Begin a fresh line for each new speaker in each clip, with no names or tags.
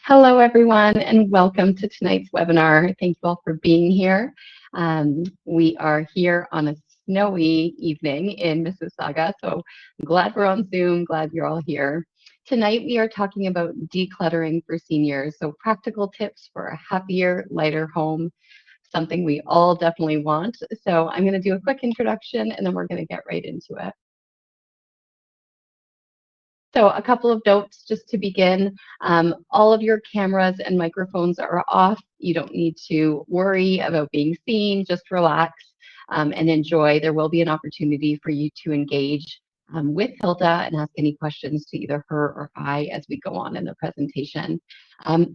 Hello, everyone, and welcome to tonight's webinar. Thank you all for being here. We are here on a snowy evening in Mississauga, so I'm glad we're on Zoom, glad you're all here. Tonight, we are talking about decluttering for seniors, so practical tips for a happier, lighter home, something we all definitely want. So I'm going to do a quick introduction, and then we're going to get right into it. So a couple of notes just to begin. All of your cameras and microphones are off. You don't need to worry about being seen. Just relax and enjoy. There will be an opportunity for you to engage with Hilda and ask any questions to either her or I as we go on in the presentation.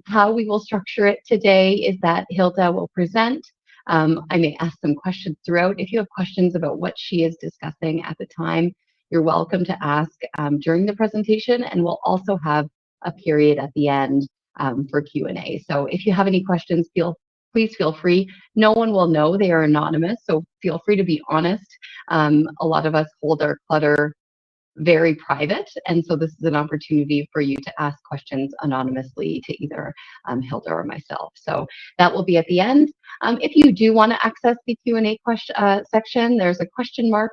How we will structure it today is that Hilda will present. I may ask some questions throughout. If you have questions about what she is discussing at the time, you're welcome to ask during the presentation, and we'll also have a period at the end for Q&A. So if you have any questions, please feel free. No one will know, they are anonymous, so feel free to be honest. A lot of us hold our clutter very private, and so this is an opportunity for you to ask questions anonymously to either Hilda or myself. So that will be at the end. If you do want to access the Q&A section, there's a question mark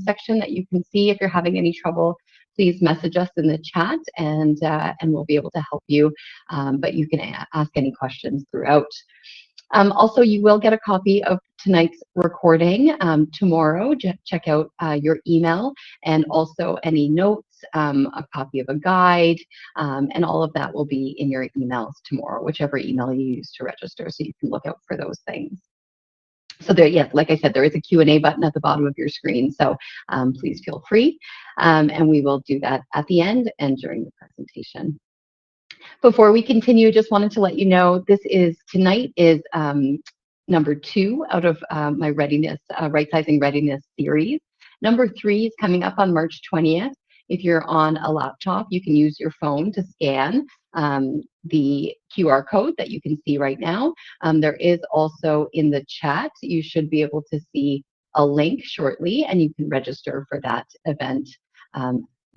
section that you can see. If you're having any trouble, please message us in the chat, and we'll be able to help you. But you can ask any questions throughout. Also, you will get a copy of tonight's recording tomorrow. Check out your email, and also any notes, a copy of a guide, and all of that will be in your emails tomorrow, whichever email you use to register, so you can look out for those things. So there, yes, like I said, there is a Q&A button at the bottom of your screen, so please feel free, and we will do that at the end and during the presentation. Before we continue, just wanted to let you know tonight is number 2 out of my right sizing readiness series. Number 3 is coming up on March 20th. If you're on a laptop, you can use your phone to scan the QR code that you can see right now. There is also in the chat, you should be able to see a link shortly, and you can register for that event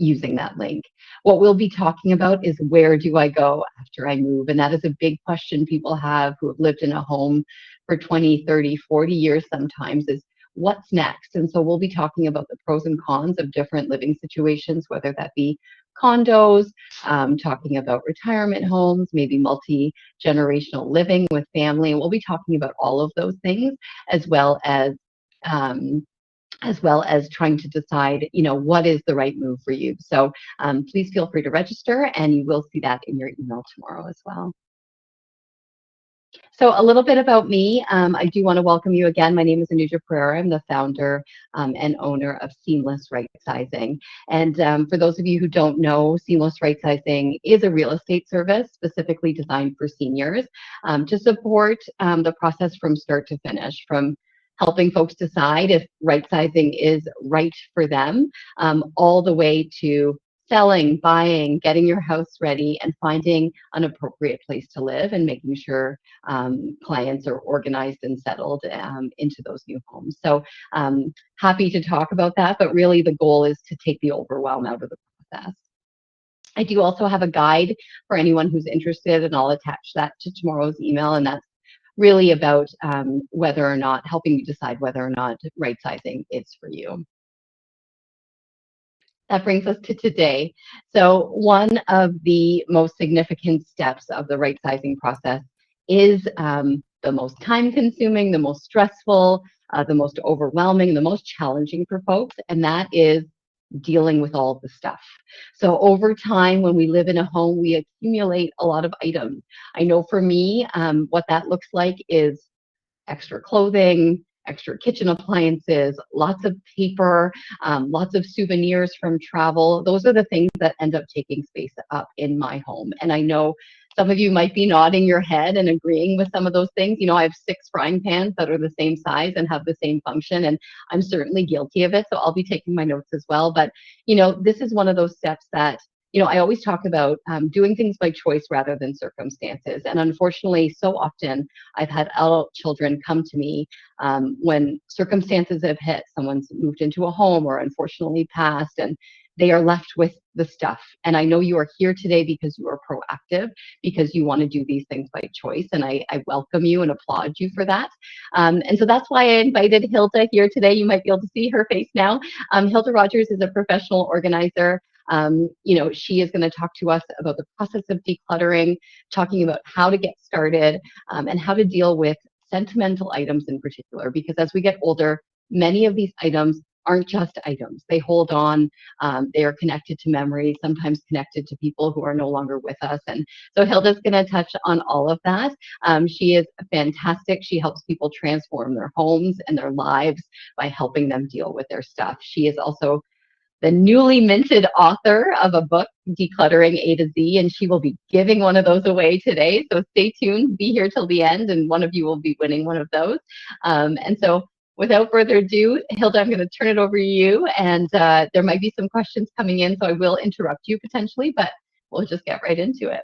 using that link. What we'll be talking about is, where do I go after I move? And that is a big question people have who have lived in a home for 20, 30, 40 years sometimes, is what's next? And so we'll be talking about the pros and cons of different living situations, whether that be condos, talking about retirement homes, maybe multi-generational living with family. And we'll be talking about all of those things, as well as trying to decide, what is the right move for you. So please feel free to register, and you will see that in your email tomorrow as well. So a little bit about me. I do want to welcome you again. My name is Anuja Pereira. I'm the founder and owner of Seamless Right Sizing. And for those of you who don't know, Seamless Right Sizing is a real estate service specifically designed for seniors to support the process from start to finish, from helping folks decide if right sizing is right for them, all the way to selling, buying, getting your house ready, and finding an appropriate place to live, and making sure clients are organized and settled into those new homes. So happy to talk about that, but really the goal is to take the overwhelm out of the process. I do also have a guide for anyone who's interested, and I'll attach that to tomorrow's email, and that's really about whether or not, helping you decide whether or not right sizing is for you. That brings us to today. So one of the most significant steps of the right sizing process is the most time consuming, the most stressful, the most overwhelming, the most challenging for folks, and that is dealing with all of the stuff. So over time, when we live in a home, we accumulate a lot of items. I know for me, what that looks like is extra clothing, extra kitchen appliances, lots of paper, lots of souvenirs from travel. Those are the things that end up taking space up in my home. And I know some of you might be nodding your head and agreeing with some of those things. I have 6 frying pans that are the same size and have the same function, and I'm certainly guilty of it. So I'll be taking my notes as well. But, this is one of those steps that, I always talk about doing things by choice rather than circumstances. And unfortunately, so often I've had adult children come to me when circumstances have hit. Someone's moved into a home or unfortunately passed, and they are left with the stuff. And I know you are here today because you are proactive, because you want to do these things by choice. And I welcome you and applaud you for that. And so that's why I invited Hilda here today. You might be able to see her face now. Hilda Rogers is a professional organizer. She is going to talk to us about the process of decluttering, talking about how to get started, and how to deal with sentimental items in particular, because as we get older, many of these items aren't just items. They hold on. They are connected to memories, sometimes connected to people who are no longer with us. And so Hilda's going to touch on all of that. She is fantastic. She helps people transform their homes and their lives by helping them deal with their stuff. She is also the newly minted author of a book, Decluttering A to Z, and she will be giving one of those away today. So stay tuned, be here till the end, and one of you will be winning one of those. And so without further ado, Hilda, I'm going to turn it over to you, and there might be some questions coming in, so I will interrupt you potentially, but we'll just get right into it.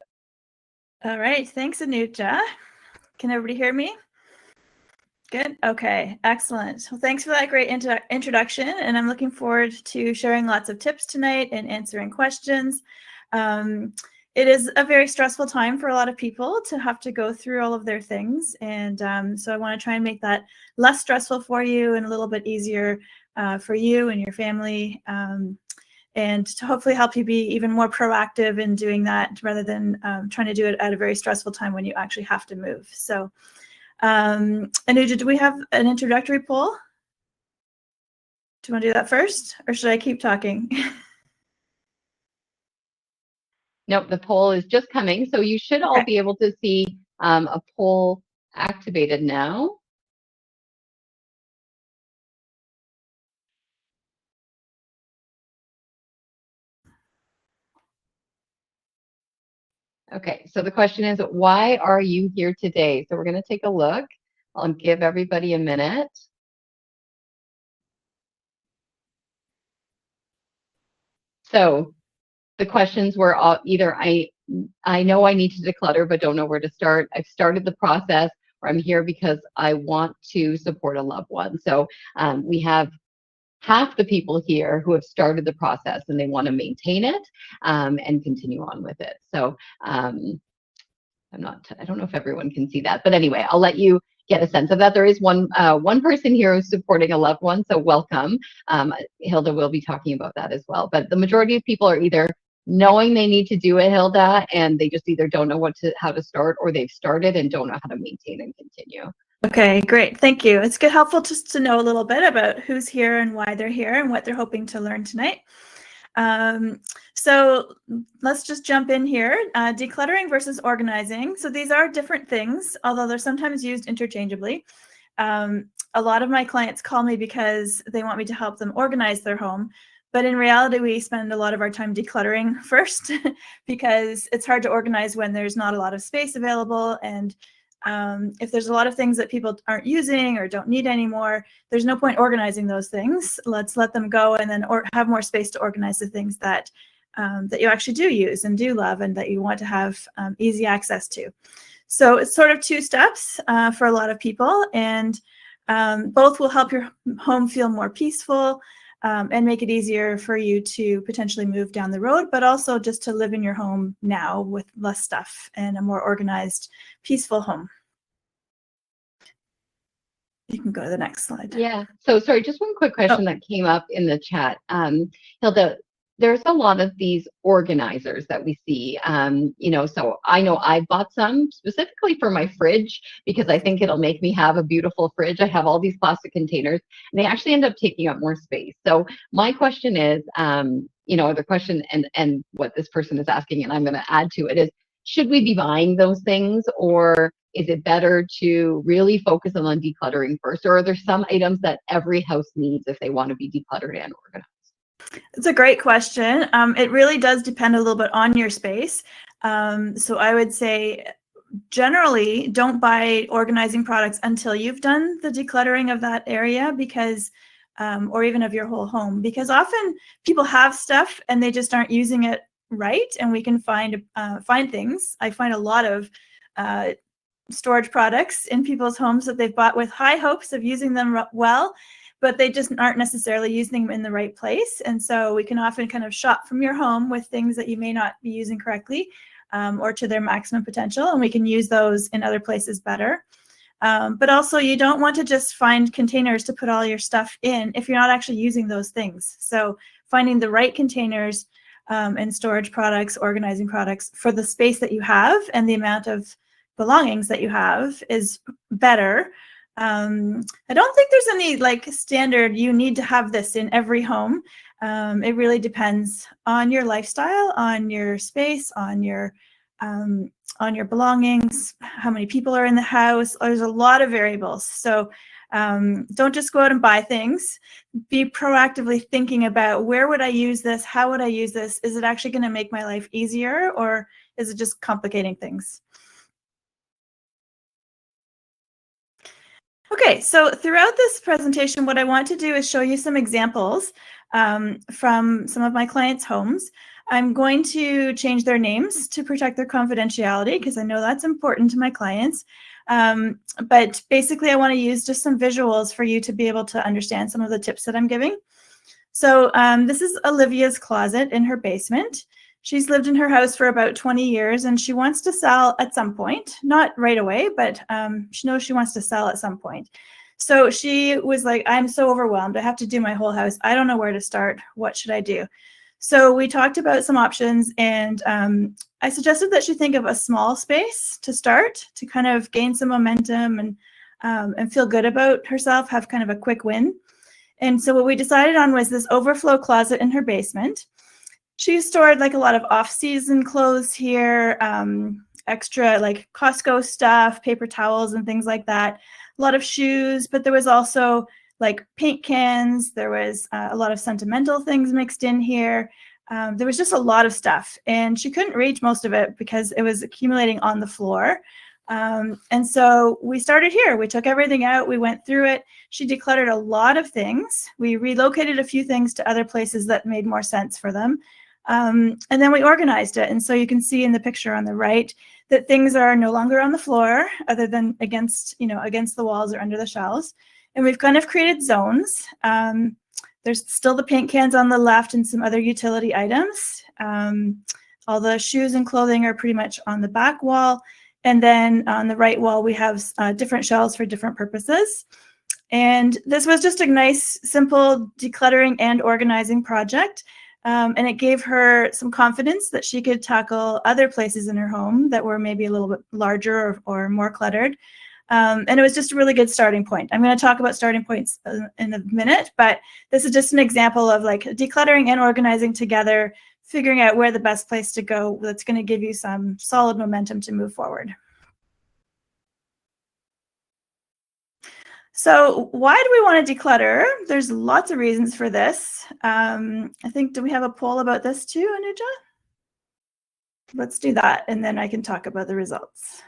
All right. Thanks, Anuja. Can everybody hear me? Good. Okay. Excellent. Well, thanks for that great introduction. And I'm looking forward to sharing lots of tips tonight and answering questions. It is a very stressful time for a lot of people to have to go through all of their things. And so I want to try and make that less stressful for you and a little bit easier for you and your family. And to hopefully help you be even more proactive in doing that rather than trying to do it at a very stressful time when you actually have to move. So Anuja, do we have an introductory poll? Do you want to do that first, or should I keep talking?
Nope, the poll is just coming. So you should all be able to see a poll activated now. Okay, so the question is, why are you here today? So we're going to take a look. I'll give everybody a minute. So the questions were all either I know I need to declutter but don't know where to start. I've started the process, or I'm here because I want to support a loved one. So we have half the people here who have started the process and they want to maintain it and continue on with it. So I don't know if everyone can see that, but anyway, I'll let you get a sense of that. There is one person here who's supporting a loved one, so welcome. Hilda will be talking about that as well. But the majority of people are either knowing they need to do it, Hilda, and they just either don't know how to start, or they've started and don't know how to maintain and continue.
Okay, great. Thank you. It's helpful just to know a little bit about who's here and why they're here and what they're hoping to learn tonight. So let's just jump in here. Decluttering versus organizing. So these are different things, although they're sometimes used interchangeably. A lot of my clients call me because they want me to help them organize their home. But in reality, we spend a lot of our time decluttering first because it's hard to organize when there's not a lot of space available. And if there's a lot of things that people aren't using or don't need anymore, there's no point organizing those things. Let's let them go and then have more space to organize the things that that you actually do use and do love and that you want to have easy access to. So it's sort of two steps for a lot of people, and both will help your home feel more peaceful and make it easier for you to potentially move down the road, but also just to live in your home now with less stuff and a more organized, peaceful home. You can go to the next slide.
Yeah. So sorry, just one quick question that came up in the chat. Hilda, there's a lot of these organizers that we see, so I know I bought some specifically for my fridge because I think it'll make me have a beautiful fridge. I have all these plastic containers and they actually end up taking up more space. So my question is, the question and what this person is asking, and I'm going to add to it, is should we be buying those things, or is it better to really focus on decluttering first? Or are there some items that every house needs if they want to be decluttered and organized?
It's a great question. It really does depend a little bit on your space. So I would say generally don't buy organizing products until you've done the decluttering of that area, because or even of your whole home, because often people have stuff and they just aren't using it right, and we can find things. I find a lot of storage products in people's homes that they've bought with high hopes of using them well, but they just aren't necessarily using them in the right place. And so we can often kind of shop from your home with things that you may not be using correctly, or to their maximum potential, and we can use those in other places better. But also, you don't want to just find containers to put all your stuff in if you're not actually using those things. So finding the right containers and storage products, organizing products for the space that you have and the amount of belongings that you have is better. I don't think there's any like standard, you need to have this in every home. It really depends on your lifestyle, on your space, on your belongings, how many people are in the house. There's a lot of variables. So don't just go out and buy things. Be proactively thinking about, where would I use this? How would I use this? Is it actually going to make my life easier, or is it just complicating things? Okay, so throughout this presentation, what I want to do is show you some examples from some of my clients' homes. I'm going to change their names to protect their confidentiality, because I know that's important to my clients. But basically, I want to use just some visuals for you to be able to understand some of the tips that I'm giving. So this is Olivia's closet in her basement. She's lived in her house for about 20 years, and she wants to sell at some point, not right away, but she knows she wants to sell at some point. So she was like, I'm so overwhelmed. I have to do my whole house. I don't know where to start. What should I do? So we talked about some options, and I suggested that she think of a small space to start, to kind of gain some momentum and feel good about herself, have kind of a quick win. And so what we decided on was this overflow closet in her basement. She stored like a lot of off-season clothes here, extra like Costco stuff, paper towels and things like that, a lot of shoes, but there was also like paint cans. There was a lot of sentimental things mixed in here. There was just a lot of stuff, and she couldn't reach most of it because it was accumulating on the floor. And so we started here. We took everything out. We went through it. She decluttered a lot of things. We relocated a few things to other places that made more sense for them. And then we organized it. And so you can see in the picture on the right that things are no longer on the floor, other than against the walls or under the shelves. And we've kind of created zones. There's still the paint cans on the left and some other utility items. All the shoes and clothing are pretty much on the back wall. And then on the right wall, we have different shelves for different purposes. And this was just a nice, simple decluttering and organizing project. And it gave her some confidence that she could tackle other places in her home that were maybe a little bit larger or more cluttered. And it was just a really good starting point. I'm going to talk about starting points in a minute, but this is just an example of like decluttering and organizing together, figuring out where the best place to go that's going to give you some solid momentum to move forward. So why do we want to declutter? There's lots of reasons for this. I think, do we have a poll about this too, Anuja? Let's do that, and then I can talk about the results.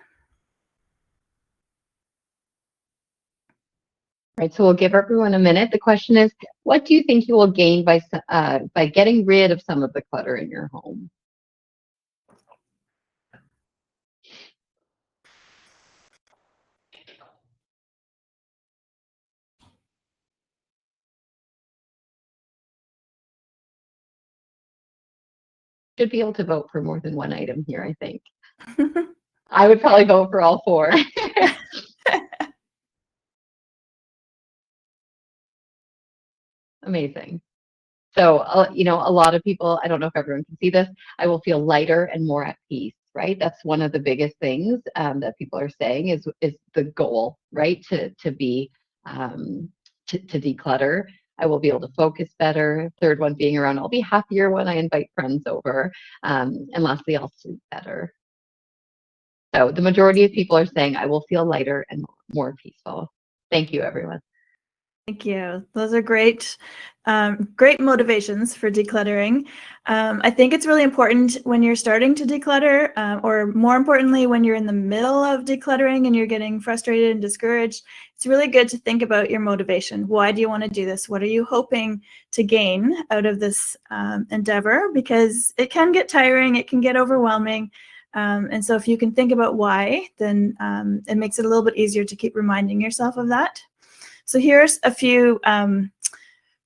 Right, so we'll give everyone a minute. The question is, what do you think you will gain by getting rid of some of the clutter in your home? Should be able to vote for more than one item here, I think. I would probably vote for all four. Amazing. So, a lot of people, I don't know if everyone can see this, I will feel lighter and more at peace, right? That's one of the biggest things that people are saying is the goal, right? To declutter. I will be able to focus better. Third one being around, I'll be happier when I invite friends over. And lastly, I'll sleep better. So the majority of people are saying I will feel lighter and more peaceful. Thank you, everyone.
Thank you. Those are great, great motivations for decluttering. I think it's really important when you're starting to declutter, or more importantly, when you're in the middle of decluttering and you're getting frustrated and discouraged, it's really good to think about your motivation. Why do you want to do this? What are you hoping to gain out of this endeavor? Because it can get tiring, it can get overwhelming. And so if you can think about why, then it makes it a little bit easier to keep reminding yourself of that. So here's a few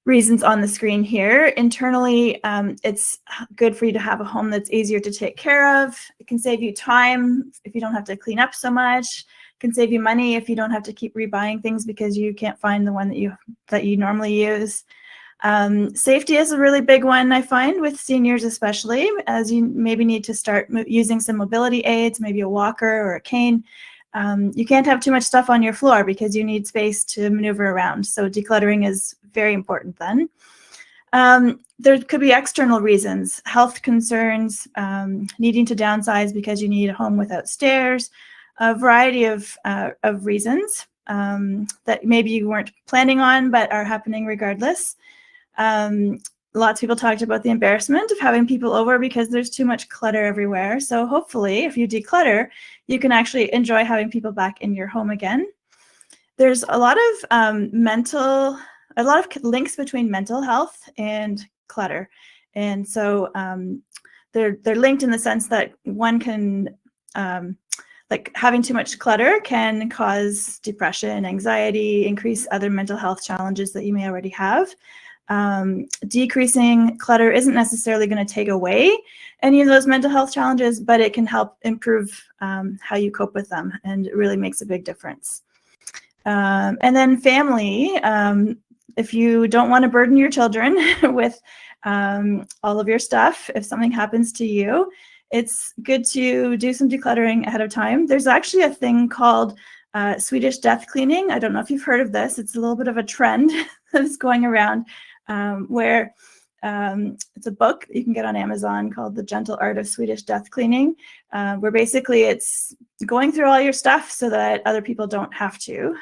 reasons on the screen here. Internally, it's good for you to have a home that's easier to take care of. It can save you time if you don't have to clean up so much. It can save you money if you don't have to keep rebuying things because you can't find the one that you normally use. Safety is a really big one, I find, with seniors especially, as you maybe need to start using some mobility aids, maybe a walker or a cane. You can't have too much stuff on your floor because you need space to maneuver around. So decluttering is very important then. There could be external reasons, health concerns, needing to downsize because you need a home without stairs, a variety of reasons that maybe you weren't planning on but are happening regardless. Lots of people talked about the embarrassment of having people over because there's too much clutter everywhere. So hopefully, if you declutter, you can actually enjoy having people back in your home again. There's a lot of links between mental health and clutter, and so they're linked in the sense that one can like having too much clutter can cause depression, anxiety, increase other mental health challenges that you may already have. Decreasing clutter isn't necessarily going to take away any of those mental health challenges, but it can help improve how you cope with them, and it really makes a big difference. And then family, if you don't want to burden your children with all of your stuff, if something happens to you, it's good to do some decluttering ahead of time. There's actually a thing called Swedish death cleaning. I don't know if you've heard of this. It's a little bit of a trend that is going around where it's a book you can get on Amazon called The Gentle Art of Swedish Death Cleaning, where basically it's going through all your stuff so that other people don't have to,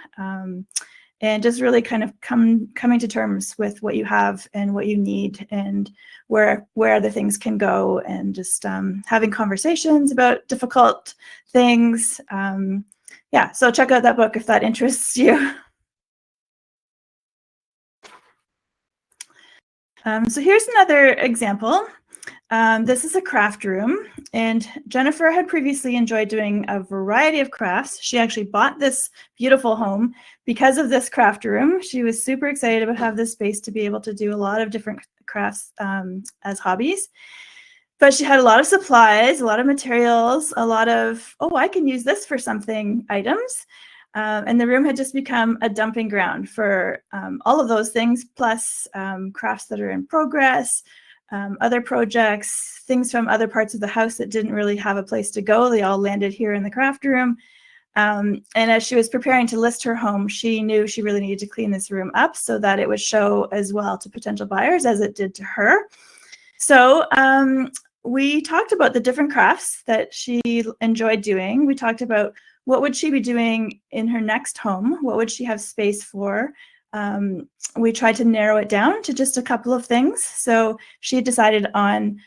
and just really kind of coming to terms with what you have and what you need and where other things can go, and just having conversations about difficult things. Yeah, so check out that book if that interests you. So here's another example. This is a craft room, and Jennifer had previously enjoyed doing a variety of crafts. She actually bought this beautiful home because of this craft room. She was super excited about having this space to be able to do a lot of different crafts as hobbies. But she had a lot of supplies, a lot of materials, a lot of, oh, I can use this for something items. And the room had just become a dumping ground for all of those things, plus crafts that are in progress, other projects, things from other parts of the house that didn't really have a place to go. They all landed here in the craft room. And as she was preparing to list her home, she knew she really needed to clean this room up so that it would show as well to potential buyers as it did to her. So we talked about the different crafts that she enjoyed doing. We talked about what would she be doing in her next home? What would she have space for? We tried to narrow it down to just a couple of things. So she decided on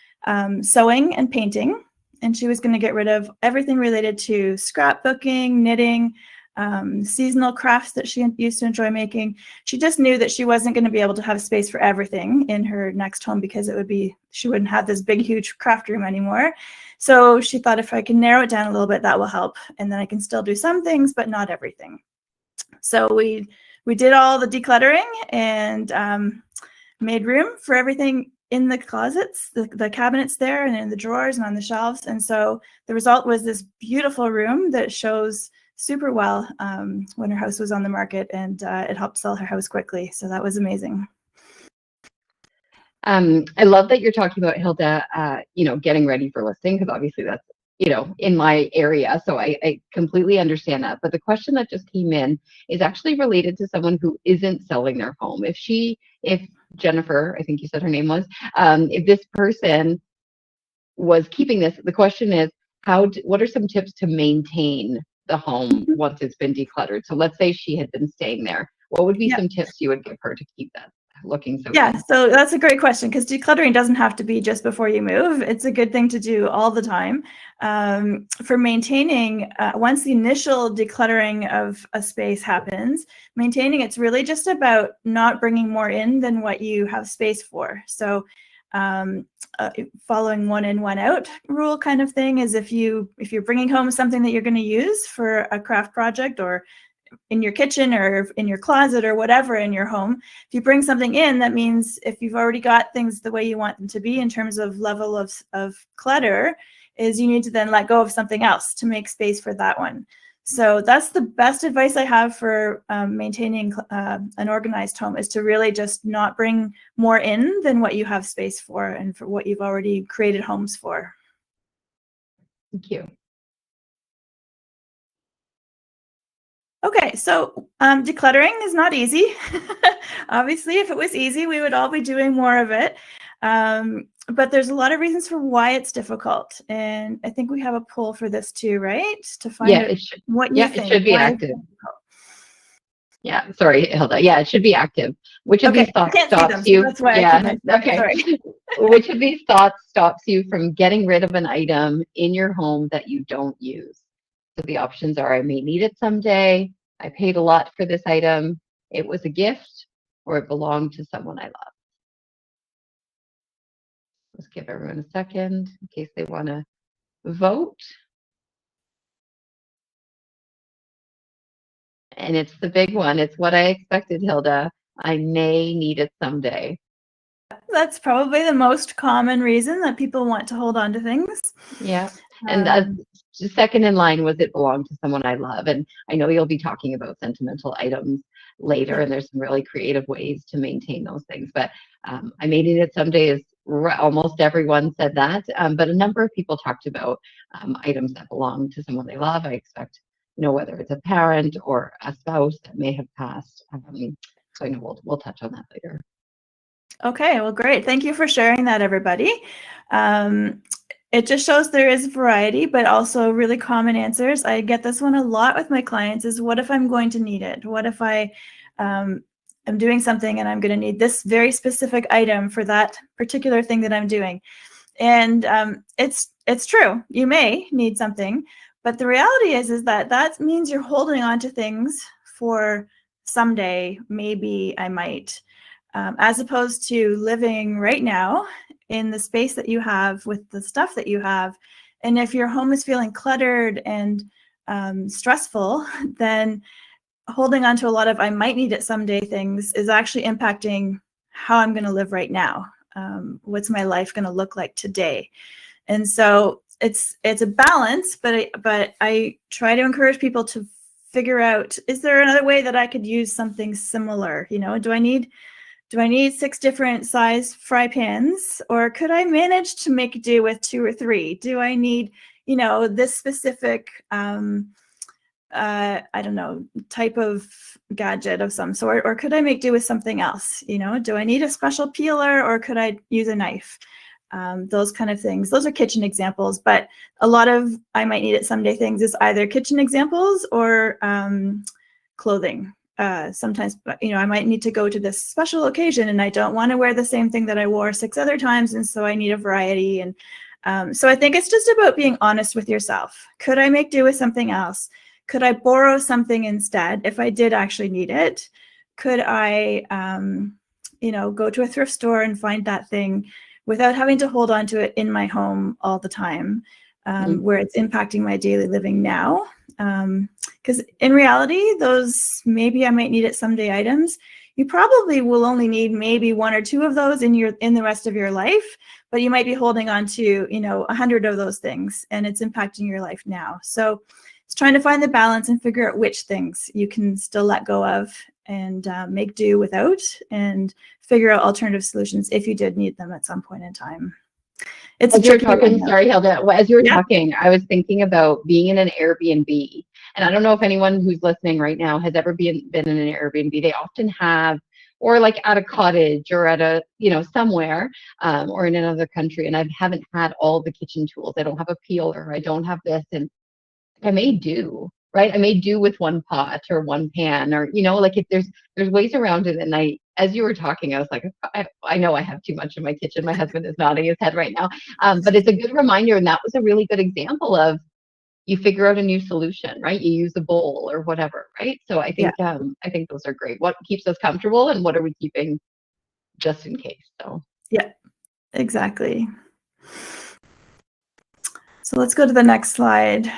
sewing and painting, and she was going to get rid of everything related to scrapbooking, knitting, seasonal crafts that she used to enjoy making. She just knew that she wasn't going to be able to have space for everything in her next home because she wouldn't have this big, huge craft room anymore. So she thought, if I can narrow it down a little bit, that will help. And then I can still do some things, but not everything. So we did all the decluttering and made room for everything in the closets, the cabinets there, and in the drawers and on the shelves. And so the result was this beautiful room that shows super well when her house was on the market, and it helped sell her house quickly. So that was amazing.
I love that you're talking about, Hilda, getting ready for listing, because obviously that's, in my area. So I completely understand that. But the question that just came in is actually related to someone who isn't selling their home. If Jennifer, I think you said her name was, if this person was keeping this, the question is, what are some tips to maintain the home once it's been decluttered? So let's say she had been staying there. What would be some tips you would give her to keep that looking so good?
So that's a great question, because decluttering doesn't have to be just before you move. It's a good thing to do all the time. For maintaining, once the initial decluttering of a space happens, maintaining it's really just about not bringing more in than what you have space for. So following one in, one out rule kind of thing is if you're bringing home something that you're going to use for a craft project or in your kitchen or in your closet or whatever in your home. If you bring something in, that means if you've already got things the way you want them to be in terms of level of clutter, is you need to then let go of something else to make space for that one. So that's the best advice I have for maintaining an organized home, is to really just not bring more in than what you have space for and for what you've already created homes for.
Thank you.
Okay, so decluttering is not easy. Obviously, if it was easy, we would all be doing more of it. But there's a lot of reasons for why it's difficult. And I think we have a poll for this too, right? To find out what you think.
It should be active. Yeah, sorry, Hilda. Yeah, it should be active. Which of these thoughts stops you?
That's why
okay. Which of these thoughts stops you from getting rid of an item in your home that you don't use? So the options are: I may need it someday, I paid a lot for this item, it was a gift, or it belonged to someone I love. Let's give everyone a second in case they want to vote. And it's the big one. It's what I expected, Hilda. I may need it someday.
That's probably the most common reason that people want to hold on to things.
Yeah. And the second in line was it belonged to someone I love. And I know you'll be talking about sentimental items later, and there's some really creative ways to maintain those things. But I may need it someday is almost everyone said that. But a number of people talked about items that belong to someone they love. I expect, whether it's a parent or a spouse that may have passed. So I know we'll touch on that later.
Okay, well, great. Thank you for sharing that, everybody. It just shows there is variety, but also really common answers. I get this one a lot with my clients, is what if I'm going to need it? What if I am doing something and I'm going to need this very specific item for that particular thing that I'm doing? And it's true. You may need something, but the reality is that means you're holding on to things for someday, maybe I might. As opposed to living right now in the space that you have with the stuff that you have. And if your home is feeling cluttered and stressful, then holding on to a lot of I might need it someday things is actually impacting how I'm going to live right now. What's my life going to look like today? And so it's a balance, but I try to encourage people to figure out, is there another way that I could use something similar? Do I need 6 different size fry pans, or could I manage to make do with 2 or 3? Do I need, this specific, I don't know, type of gadget of some sort, or could I make do with something else? Do I need a special peeler, or could I use a knife? Those kind of things. Those are kitchen examples, but a lot of I might need it someday things is either kitchen examples or clothing. Sometimes, I might need to go to this special occasion and I don't want to wear the same thing that I wore 6 other times. And so I need a variety. And so I think it's just about being honest with yourself. Could I make do with something else? Could I borrow something instead if I did actually need it? Could I, go to a thrift store and find that thing without having to hold on to it in my home all the time, where it's impacting my daily living now? Because in reality, those maybe I might need it someday items, you probably will only need maybe 1 or 2 of those in the rest of your life, but you might be holding on to 100 of those things, and it's impacting your life now. So it's trying to find the balance and figure out which things you can still let go of and make do without, and figure out alternative solutions if you did need them at some point in time. It's
as you're talking, sorry, Hilda, as you were talking, I was thinking about being in an Airbnb. And I don't know if anyone who's listening right now has ever been in an Airbnb. They often have, or like at a cottage or at a, somewhere, or in another country. And I haven't had all the kitchen tools. I don't have a peeler. I don't have this. And I may do, right? I may do with 1 pot or 1 pan, or, like if there's ways around it. And as you were talking, I was like, I know I have too much in my kitchen. My husband is nodding his head right now. But it's a good reminder. And that was a really good example of, you figure out a new solution, right? You use a bowl or whatever, right? So I think I think those are great. What keeps us comfortable, and what are we keeping just in case? So
yeah, exactly. So let's go to the next slide.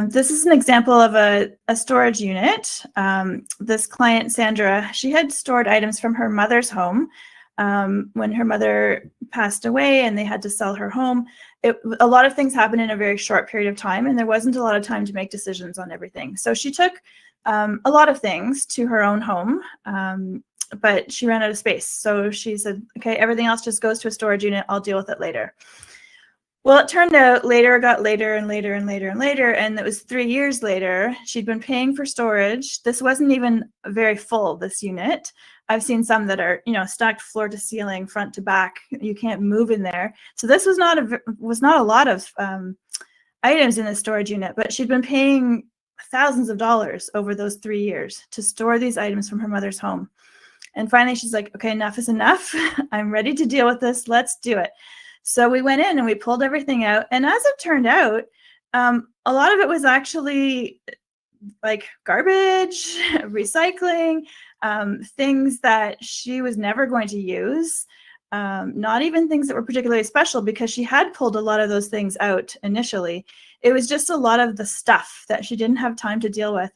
This is an example of a storage unit. This client, Sandra, she had stored items from her mother's home when her mother passed away and they had to sell her home. A lot of things happened in a very short period of time, and there wasn't a lot of time to make decisions on everything. So she took a lot of things to her own home, but she ran out of space. So she said, okay, everything else just goes to a storage unit. I'll deal with it later. Well, it turned out later got later and later and later and later, and it was 3 years later. She'd been paying for storage. This wasn't even very full, this unit. I've seen some that are, stacked floor to ceiling, front to back. You can't move in there. So this was not a lot of items in the storage unit, but she'd been paying thousands of dollars over those 3 years to store these items from her mother's home. And finally, she's like, okay, enough is enough. I'm ready to deal with this. Let's do it. So we went in and we pulled everything out. And as it turned out, a lot of it was actually like garbage, recycling, things that she was never going to use, not even things that were particularly special because she had pulled a lot of those things out initially. It was just a lot of the stuff that she didn't have time to deal with.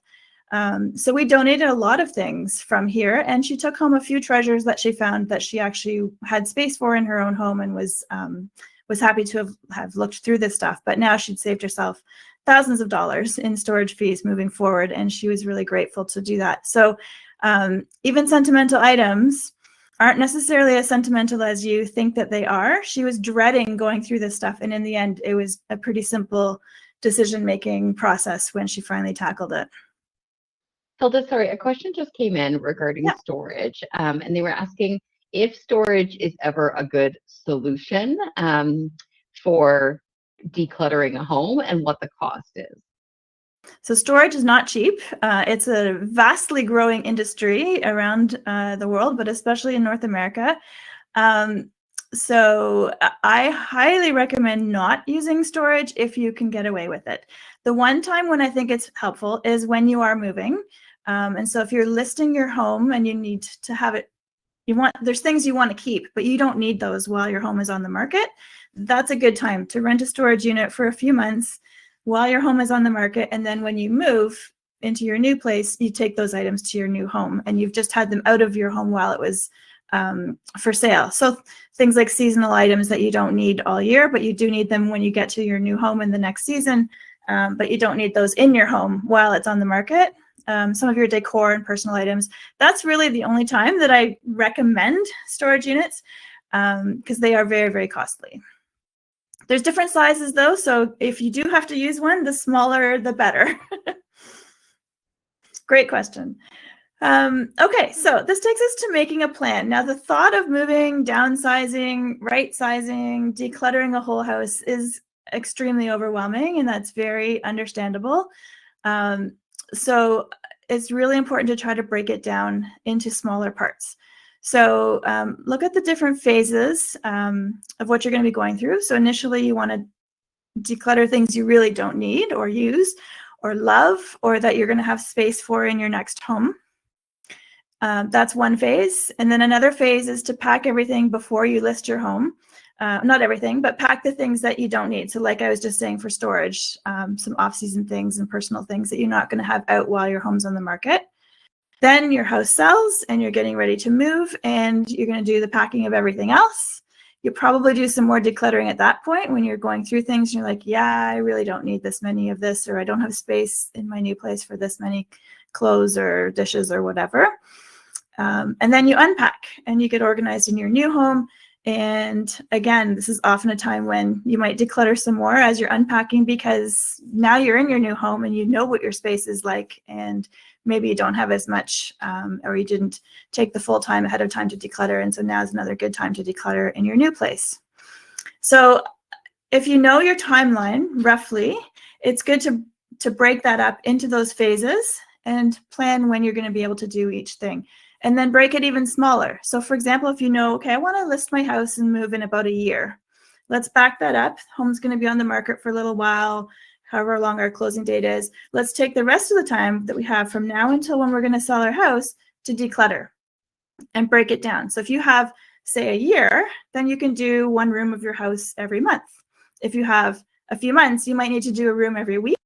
So we donated a lot of things from here, and she took home a few treasures that she found that she actually had space for in her own home and was happy to have looked through this stuff. But now she'd saved herself thousands of dollars in storage fees moving forward, and she was really grateful to do that. So even sentimental items aren't necessarily as sentimental as you think that they are. She was dreading going through this stuff, and in the end, it was a pretty simple decision-making process when she finally tackled it.
Hilda, sorry, a question just came in regarding storage, and they were asking if storage is ever a good solution for decluttering a home and what the cost is.
So storage is not cheap. It's a vastly growing industry around the world, but especially in North America. So I highly recommend not using storage if you can get away with it. The one time when I think it's helpful is when you are moving. And so if you're listing your home and you need to have it, there's things you want to keep, but you don't need those while your home is on the market. That's a good time to rent a storage unit for a few months while your home is on the market. And then when you move into your new place, you take those items to your new home, and you've just had them out of your home while it was for sale. So things like seasonal items that you don't need all year, but you do need them when you get to your new home in the next season, but you don't need those in your home while it's on the market. Some of your decor and personal items. That's really the only time that I recommend storage units because they are very, very costly. There's different sizes though, so if you do have to use one, the smaller, the better. Great question. Okay, so this takes us to making a plan. Now, the thought of moving, downsizing, right-sizing, decluttering a whole house is extremely overwhelming, and that's very understandable. So it's really important to try to break it down into smaller parts. So look at the different phases of what you're going to be going through. So initially you want to declutter things you really don't need or use or love or that you're going to have space for in your next home. That's one phase. And then another phase is to pack everything before you list your home. Not everything, but pack the things that you don't need. So like I was just saying for storage, some off-season things and personal things that you're not going to have out while your home's on the market. Then your house sells and you're getting ready to move and you're going to do the packing of everything else. You'll probably do some more decluttering at that point when you're going through things and you're like, yeah, I really don't need this many of this, or I don't have space in my new place for this many clothes or dishes or whatever. And then you unpack and you get organized in your new home. And again, this is often a time when you might declutter some more as you're unpacking because now you're in your new home and you know what your space is like, and maybe you don't have as much or you didn't take the full time ahead of time to declutter. And so now is another good time to declutter in your new place. So if you know your timeline roughly, it's good to break that up into those phases and plan when you're going to be able to do each thing. And then break it even smaller. So for example, if you know, okay, I want to list my house and move in about a year. Let's back that up. Home's going to be on the market for a little while, however long our closing date is. Let's take the rest of the time that we have from now until when we're going to sell our house to declutter and break it down. So if you have, say, a year, then you can do one room of your house every month. If you have a few months, you might need to do a room every week.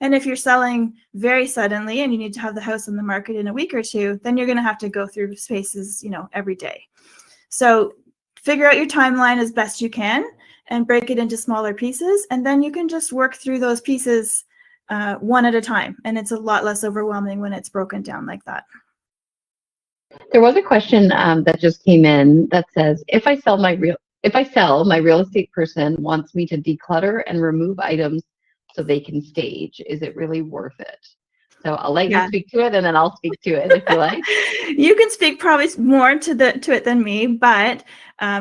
And if you're selling very suddenly and you need to have the house on the market in a week or two, then you're going to have to go through spaces, every day. So figure out your timeline as best you can and break it into smaller pieces. And then you can just work through those pieces one at a time. And it's a lot less overwhelming when it's broken down like that.
There was a question that just came in that says, if I sell, my real estate person wants me to declutter and remove items so they can stage, is it really worth it? So I'll let you speak to it, and then I'll speak to it if you like.
You can speak probably more to it than me, but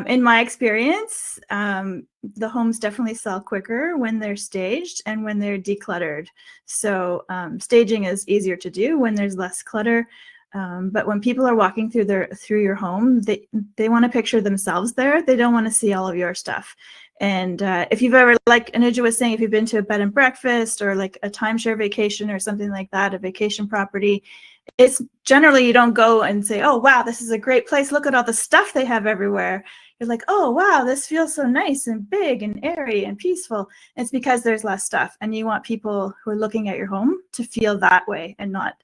in my experience, the homes definitely sell quicker when they're staged and when they're decluttered. So staging is easier to do when there's less clutter. But when people are walking through your home, they want to picture themselves there. They don't want to see all of your stuff. And if you've ever, like Anuja was saying, if you've been to a bed and breakfast or like a timeshare vacation or something like that, a vacation property, it's generally you don't go and say, oh, wow, this is a great place. Look at all the stuff they have everywhere. You're like, oh, wow, this feels so nice and big and airy and peaceful. It's because there's less stuff. And you want people who are looking at your home to feel that way and not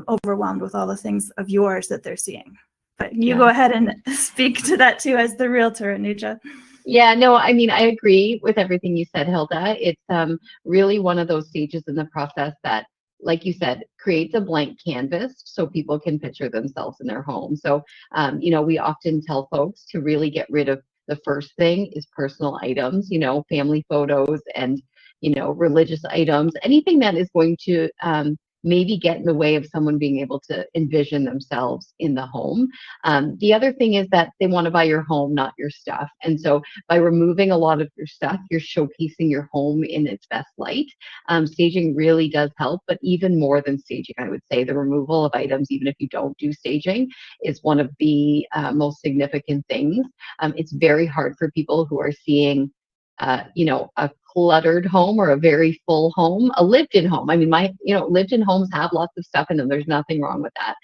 overwhelmed with all the things of yours that they're seeing. But you go ahead and speak to that too as the realtor, Anuja.
Yeah, no, I mean, I agree with everything you said, Hilda. It's really one of those stages in the process that, like you said, creates a blank canvas so people can picture themselves in their home. So, we often tell folks to really get rid of the first thing is personal items, family photos and, religious items, anything that is going to maybe get in the way of someone being able to envision themselves in the home. The other thing is that they want to buy your home, not your stuff. And so by removing a lot of your stuff, you're showcasing your home in its best light. Staging really does help, but even more than staging, I would say the removal of items, even if you don't do staging, is one of the most significant things. It's very hard for people who are seeing a cluttered home or a very full home, a lived-in home. I mean, lived-in homes have lots of stuff in them. There's nothing wrong with that.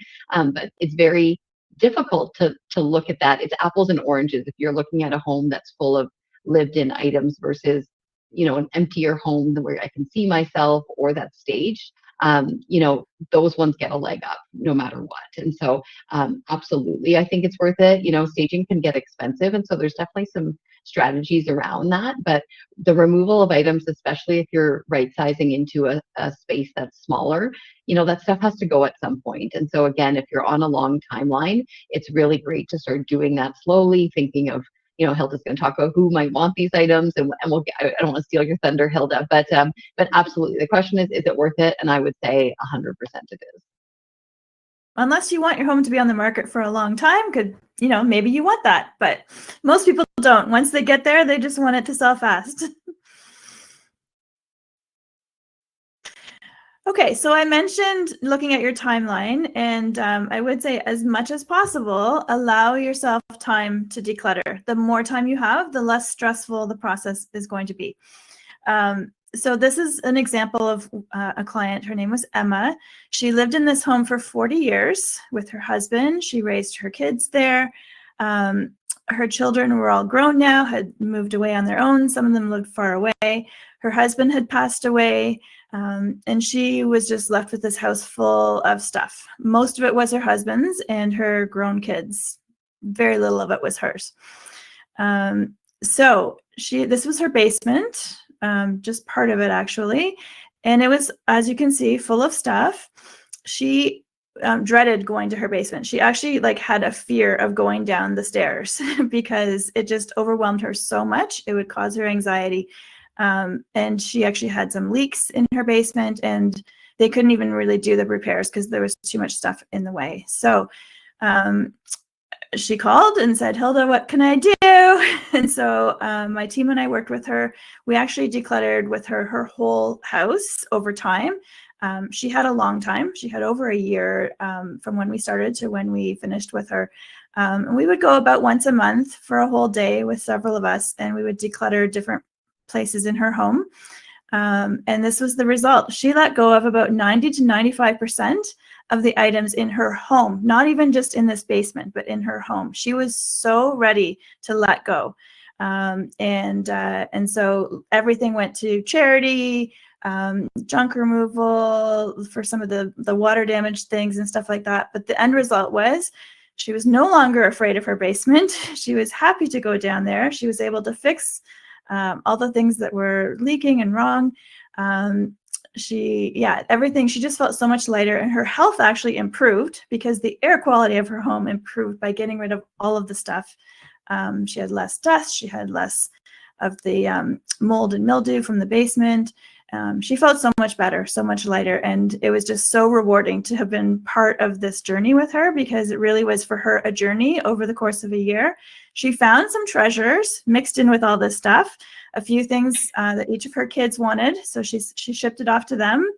But it's very difficult to look at that. It's apples and oranges if you're looking at a home that's full of lived-in items versus, an emptier home where I can see myself or that's staged. Those ones get a leg up no matter what. And so absolutely, I think it's worth it. Staging can get expensive. And so there's definitely some strategies around that. But the removal of items, especially if you're right sizing into a space that's smaller, that stuff has to go at some point. And so again, if you're on a long timeline, it's really great to start doing that slowly, thinking of, Hilda's going to talk about who might want these items, and we'll get, I don't want to steal your thunder, Hilda, but absolutely, the question is it worth it? And I would say 100% it is.
Unless you want your home to be on the market for a long time, maybe you want that, but most people don't. Once they get there, they just want it to sell fast. Okay, so I mentioned looking at your timeline, and I would say as much as possible, allow yourself time to declutter. The more time you have, the less stressful the process is going to be. So this is an example of a client. Her name was Emma. She lived in this home for 40 years with her husband. She raised her kids there. Her children were all grown now, had moved away on their own. Some of them lived far away. Her husband had passed away. And she was just left with this house full of stuff. Most of it was her husband's and her grown kids. Very little of it was hers. So this was her basement, just part of it actually. And it was, as you can see, full of stuff. She dreaded going to her basement. She actually had a fear of going down the stairs because it just overwhelmed her so much. It would cause her anxiety. And she actually had some leaks in her basement, and they couldn't even really do the repairs because there was too much stuff in the way. So she called and said, Hilda, what can I do? And so my team and I worked with her. We actually decluttered with her whole house over time. She had a long time. She had over a year from when we started to when we finished with her. And we would go about once a month for a whole day with several of us, and we would declutter different places in her home. And this was the result. She let go of about 90 to 95% of the items in her home, not even just in this basement, but in her home. She was so ready to let go. And so everything went to charity. junk removal for some of the water damaged things and stuff like that. But the end result was she was no longer afraid of her basement. She was happy to go down there. She was able to fix all the things that were leaking and wrong. Everything. She just felt so much lighter, and her health actually improved because the air quality of her home improved by getting rid of all of the stuff. She had less dust. She had less of the mold and mildew from the basement. She felt so much better, so much lighter, and it was just so rewarding to have been part of this journey with her, because it really was for her a journey over the course of a year. She found some treasures mixed in with all this stuff, a few things that each of her kids wanted, so she shipped it off to them.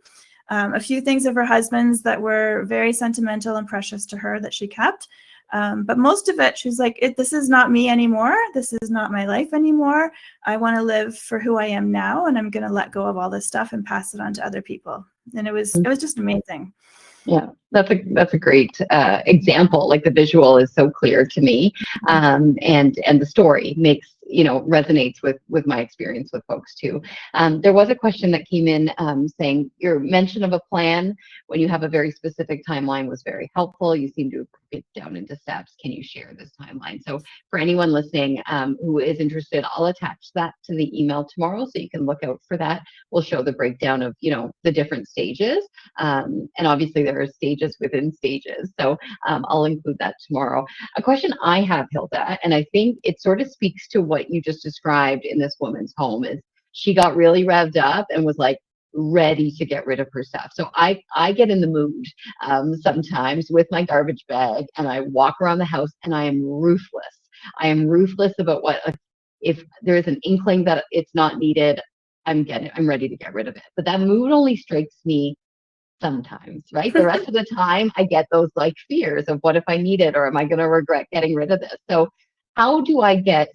A few things of her husband's that were very sentimental and precious to her that she kept. But most of it, she's like, this is not me anymore. This is not my life anymore. I want to live for who I am now, and I'm going to let go of all this stuff and pass it on to other people. And it was just amazing.
Yeah, that's a great example. Like, the visual is so clear to me, and the story makes, resonates with my experience with folks too. There was a question that came in saying your mention of a plan when you have a very specific timeline was very helpful. You seem to break it down into steps. Can you share this timeline? So for anyone listening who is interested, I'll attach that to the email tomorrow, so you can look out for that. We'll show the breakdown of the different stages, and obviously there are stages within stages. So I'll include that tomorrow. A question I have, Hilda, and I think it sort of speaks to what you just described in this woman's home, is she got really revved up and was like ready to get rid of her stuff. So I get in the mood sometimes with my garbage bag, and I walk around the house, and I am ruthless. I am ruthless about if there's an inkling that it's not needed, I'm ready to get rid of it. But that mood only strikes me sometimes, right? The rest of the time I get those like fears of, what if I need it, or am I going to regret getting rid of this? So how do I get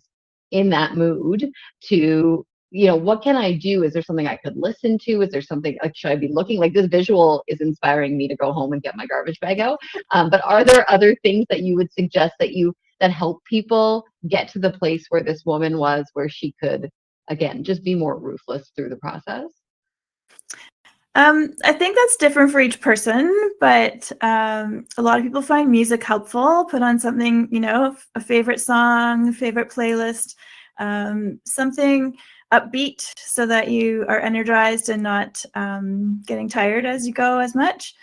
in that mood to, what can I do? Is there something I could listen to? Is there something, like, should I be looking? Like, this visual is inspiring me to go home and get my garbage bag out. But are there other things that you would suggest that help people get to the place where this woman was, where she could, again, just be more ruthless through the process?
I think that's different for each person, but a lot of people find music helpful. Put on something, a favorite song, a favorite playlist, something upbeat so that you are energized and not getting tired as you go as much.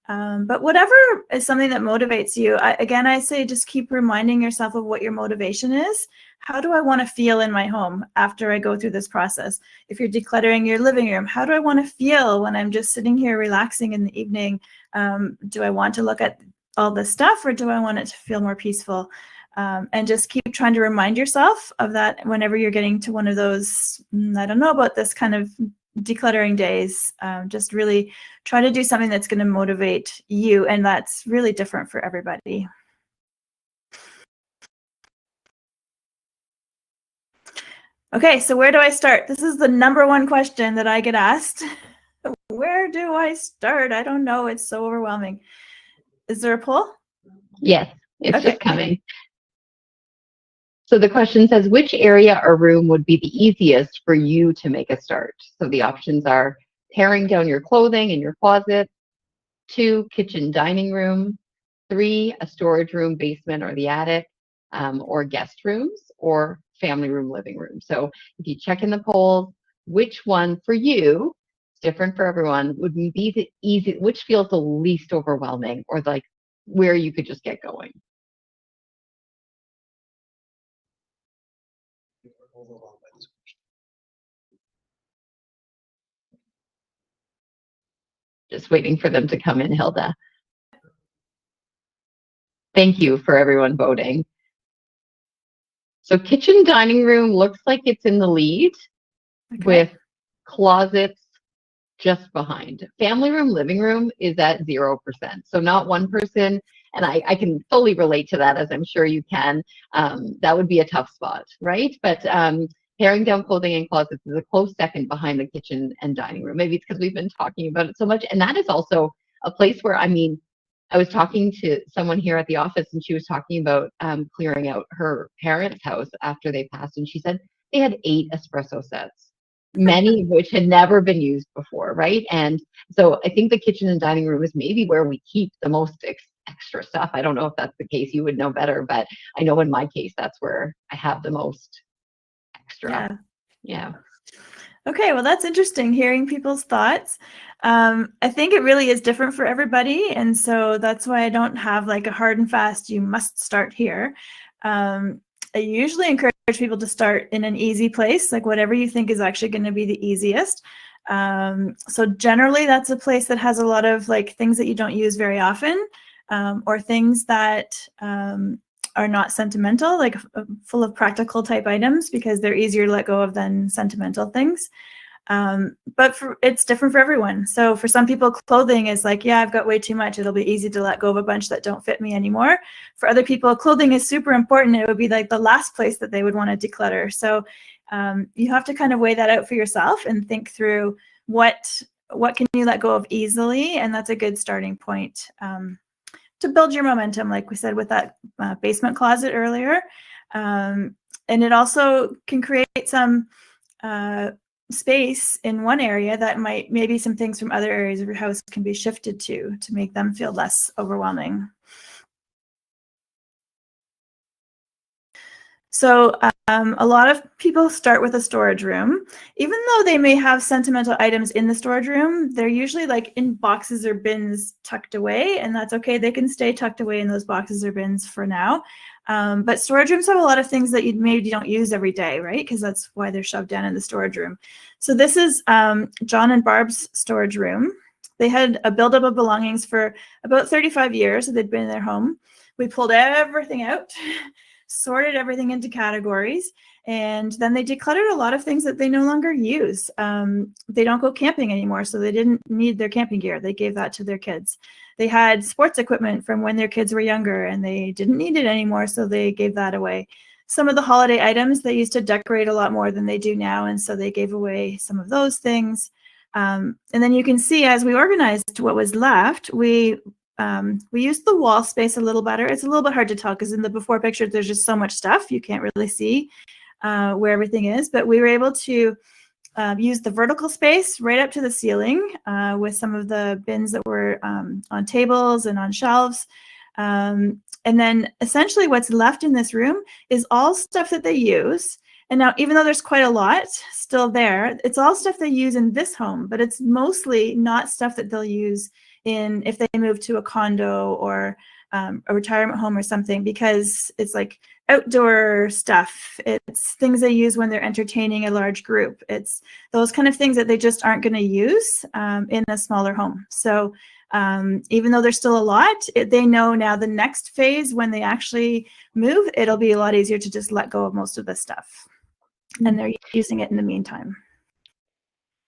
But whatever is something that motivates you, I say just keep reminding yourself of what your motivation is. How do I want to feel in my home after I go through this process? If you're decluttering your living room, how do I want to feel when I'm just sitting here relaxing in the evening? Do I want to look at all this stuff, or do I want it to feel more peaceful? And just keep trying to remind yourself of that whenever you're getting to one of those, I don't know about this kind of decluttering days. Just really try to do something that's going to motivate you, and that's really different for everybody. Okay, so where do I start? This is the number one question that I get asked. Where do I start? I don't know. It's so overwhelming. Is there a poll?
Yes, it's just coming. So the question says, which area or room would be the easiest for you to make a start? So the options are tearing down your clothing in your closet, 2, kitchen dining room, 3, a storage room, basement, or the attic, or guest rooms, or family room, living room. So if you check in the polls, which one for you, it's different for everyone, would be the easy, which feels the least overwhelming, or like where you could just get going? Just waiting for them to come in, Hilda. Thank you for everyone voting. So kitchen dining room looks like it's in the lead, with closets just behind. Family room, living room is at 0%. So not one person. And I can fully relate to that, as I'm sure you can. That would be a tough spot, right? But tearing down clothing and closets is a close second behind the kitchen and dining room. Maybe it's because we've been talking about it so much. And that is also a place where, I was talking to someone here at the office, and she was talking about clearing out her parents' house after they passed. And she said they had 8 espresso sets. many of which had never been used before, right? And so I think the kitchen and dining room is maybe where we keep the most extra stuff. I don't know if that's the case, you would know better, but I know in my case, that's where I have the most extra.
Yeah.
Yeah.
Okay, well, that's interesting hearing people's thoughts. I think it really is different for everybody. And so that's why I don't have like a hard and fast, you must start here. I usually encourage people to start in an easy place, like whatever you think is actually going to be the easiest. So generally that's a place that has a lot of like things that you don't use very often, or things that are not sentimental, like full of practical type items, because they're easier to let go of than sentimental things. But it's different for everyone. So for some people, clothing is like, yeah, I've got way too much. It'll be easy to let go of a bunch that don't fit me anymore. For other people, clothing is super important. It would be like the last place that they would want to declutter. So you have to kind of weigh that out for yourself and think through what can you let go of easily. And that's a good starting point to build your momentum, like we said with that basement closet earlier. And it also can create some space in one area that maybe some things from other areas of your house can be shifted to make them feel less overwhelming. So a lot of people start with a storage room. Even though they may have sentimental items in the storage room, they're usually like in boxes or bins tucked away, and that's okay. They can stay tucked away in those boxes or bins for now. But storage rooms have a lot of things that maybe don't use every day, right? Because that's why they're shoved down in the storage room. So this is John and Barb's storage room. They had a buildup of belongings for about 35 years. So they'd been in their home. We pulled everything out, sorted everything into categories, and then they decluttered a lot of things that they no longer use. They don't go camping anymore, so they didn't need their camping gear. They gave that to their kids. They had sports equipment from when their kids were younger, and they didn't need it anymore, so they gave that away. Some of the holiday items, they used to decorate a lot more than they do now, and so they gave away some of those things. And then you can see as we organized what was left, we used the wall space a little better. It's a little bit hard to tell because in the before picture, there's just so much stuff. You can't really see where everything is, but we were able to use the vertical space right up to the ceiling with some of the bins that were on tables and on shelves. And then essentially what's left in this room is all stuff that they use. And now, even though there's quite a lot still there, it's all stuff they use in this home, but it's mostly not stuff that they'll use if they move to a condo or a retirement home or something, because it's like outdoor stuff. It's things they use when they're entertaining a large group. It's those kind of things that they just aren't going to use in a smaller home. So even though there's still a lot, they know now the next phase when they actually move, it'll be a lot easier to just let go of most of this stuff. And they're using it in the meantime.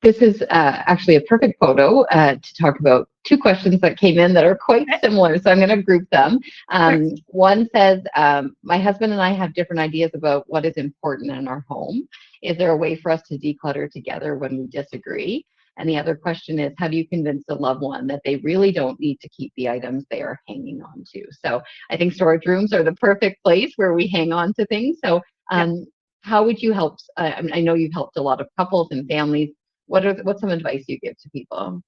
This is actually a perfect photo to talk about two questions that came in that are quite similar, so I'm going to group them. One says, my husband and I have different ideas about what is important in our home. Is there a way for us to declutter together when we disagree? And the other question is, have you convinced a loved one that they really don't need to keep the items they are hanging on to? So I think storage rooms are the perfect place where we hang on to things. So how would you help? I know you've helped a lot of couples and families. What's some advice you give to people?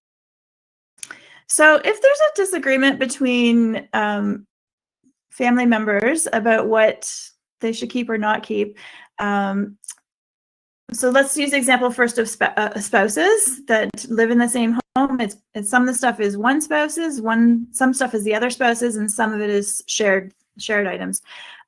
So if there's a disagreement between family members about what they should keep or not keep, so let's use the example first of spouses that live in the same home. It's some of the stuff is one spouse's, some stuff is the other spouse's, and some of it is shared items.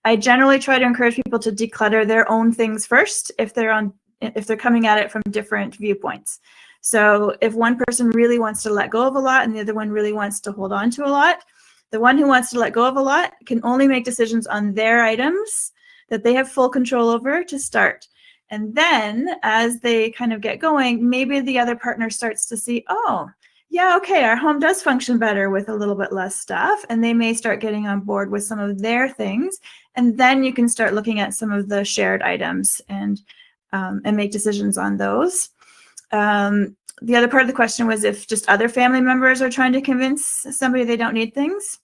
I generally try to encourage people to declutter their own things first if they're coming at it from different viewpoints. So if one person really wants to let go of a lot and the other one really wants to hold on to a lot, the one who wants to let go of a lot can only make decisions on their items that they have full control over to start. And then as they kind of get going, maybe the other partner starts to see, oh, yeah, okay, our home does function better with a little bit less stuff. And they may start getting on board with some of their things. And then you can start looking at some of the shared items and make decisions on those. The other part of the question was if just other family members are trying to convince somebody they don't need things.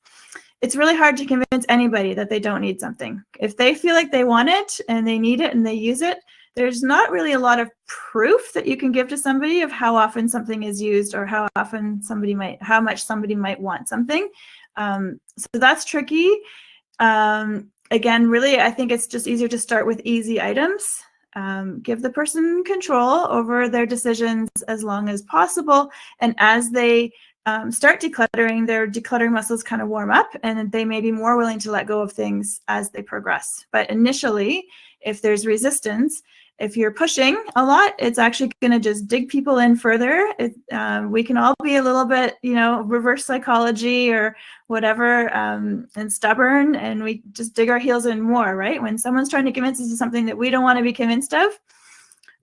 It's really hard to convince anybody that they don't need something. If they feel like they want it and they need it and they use it, there's not really a lot of proof that you can give to somebody of how often something is used or how much somebody might want something. So that's tricky. Again, really, I think it's just easier to start with easy items. Give the person control over their decisions as long as possible. And as they start decluttering, their decluttering muscles kind of warm up, and they may be more willing to let go of things as they progress. But initially, if there's resistance, if you're pushing a lot, it's actually going to just dig people in further. We can all be a little bit, reverse psychology or whatever, and stubborn, and we just dig our heels in more, right? When someone's trying to convince us of something that we don't want to be convinced of,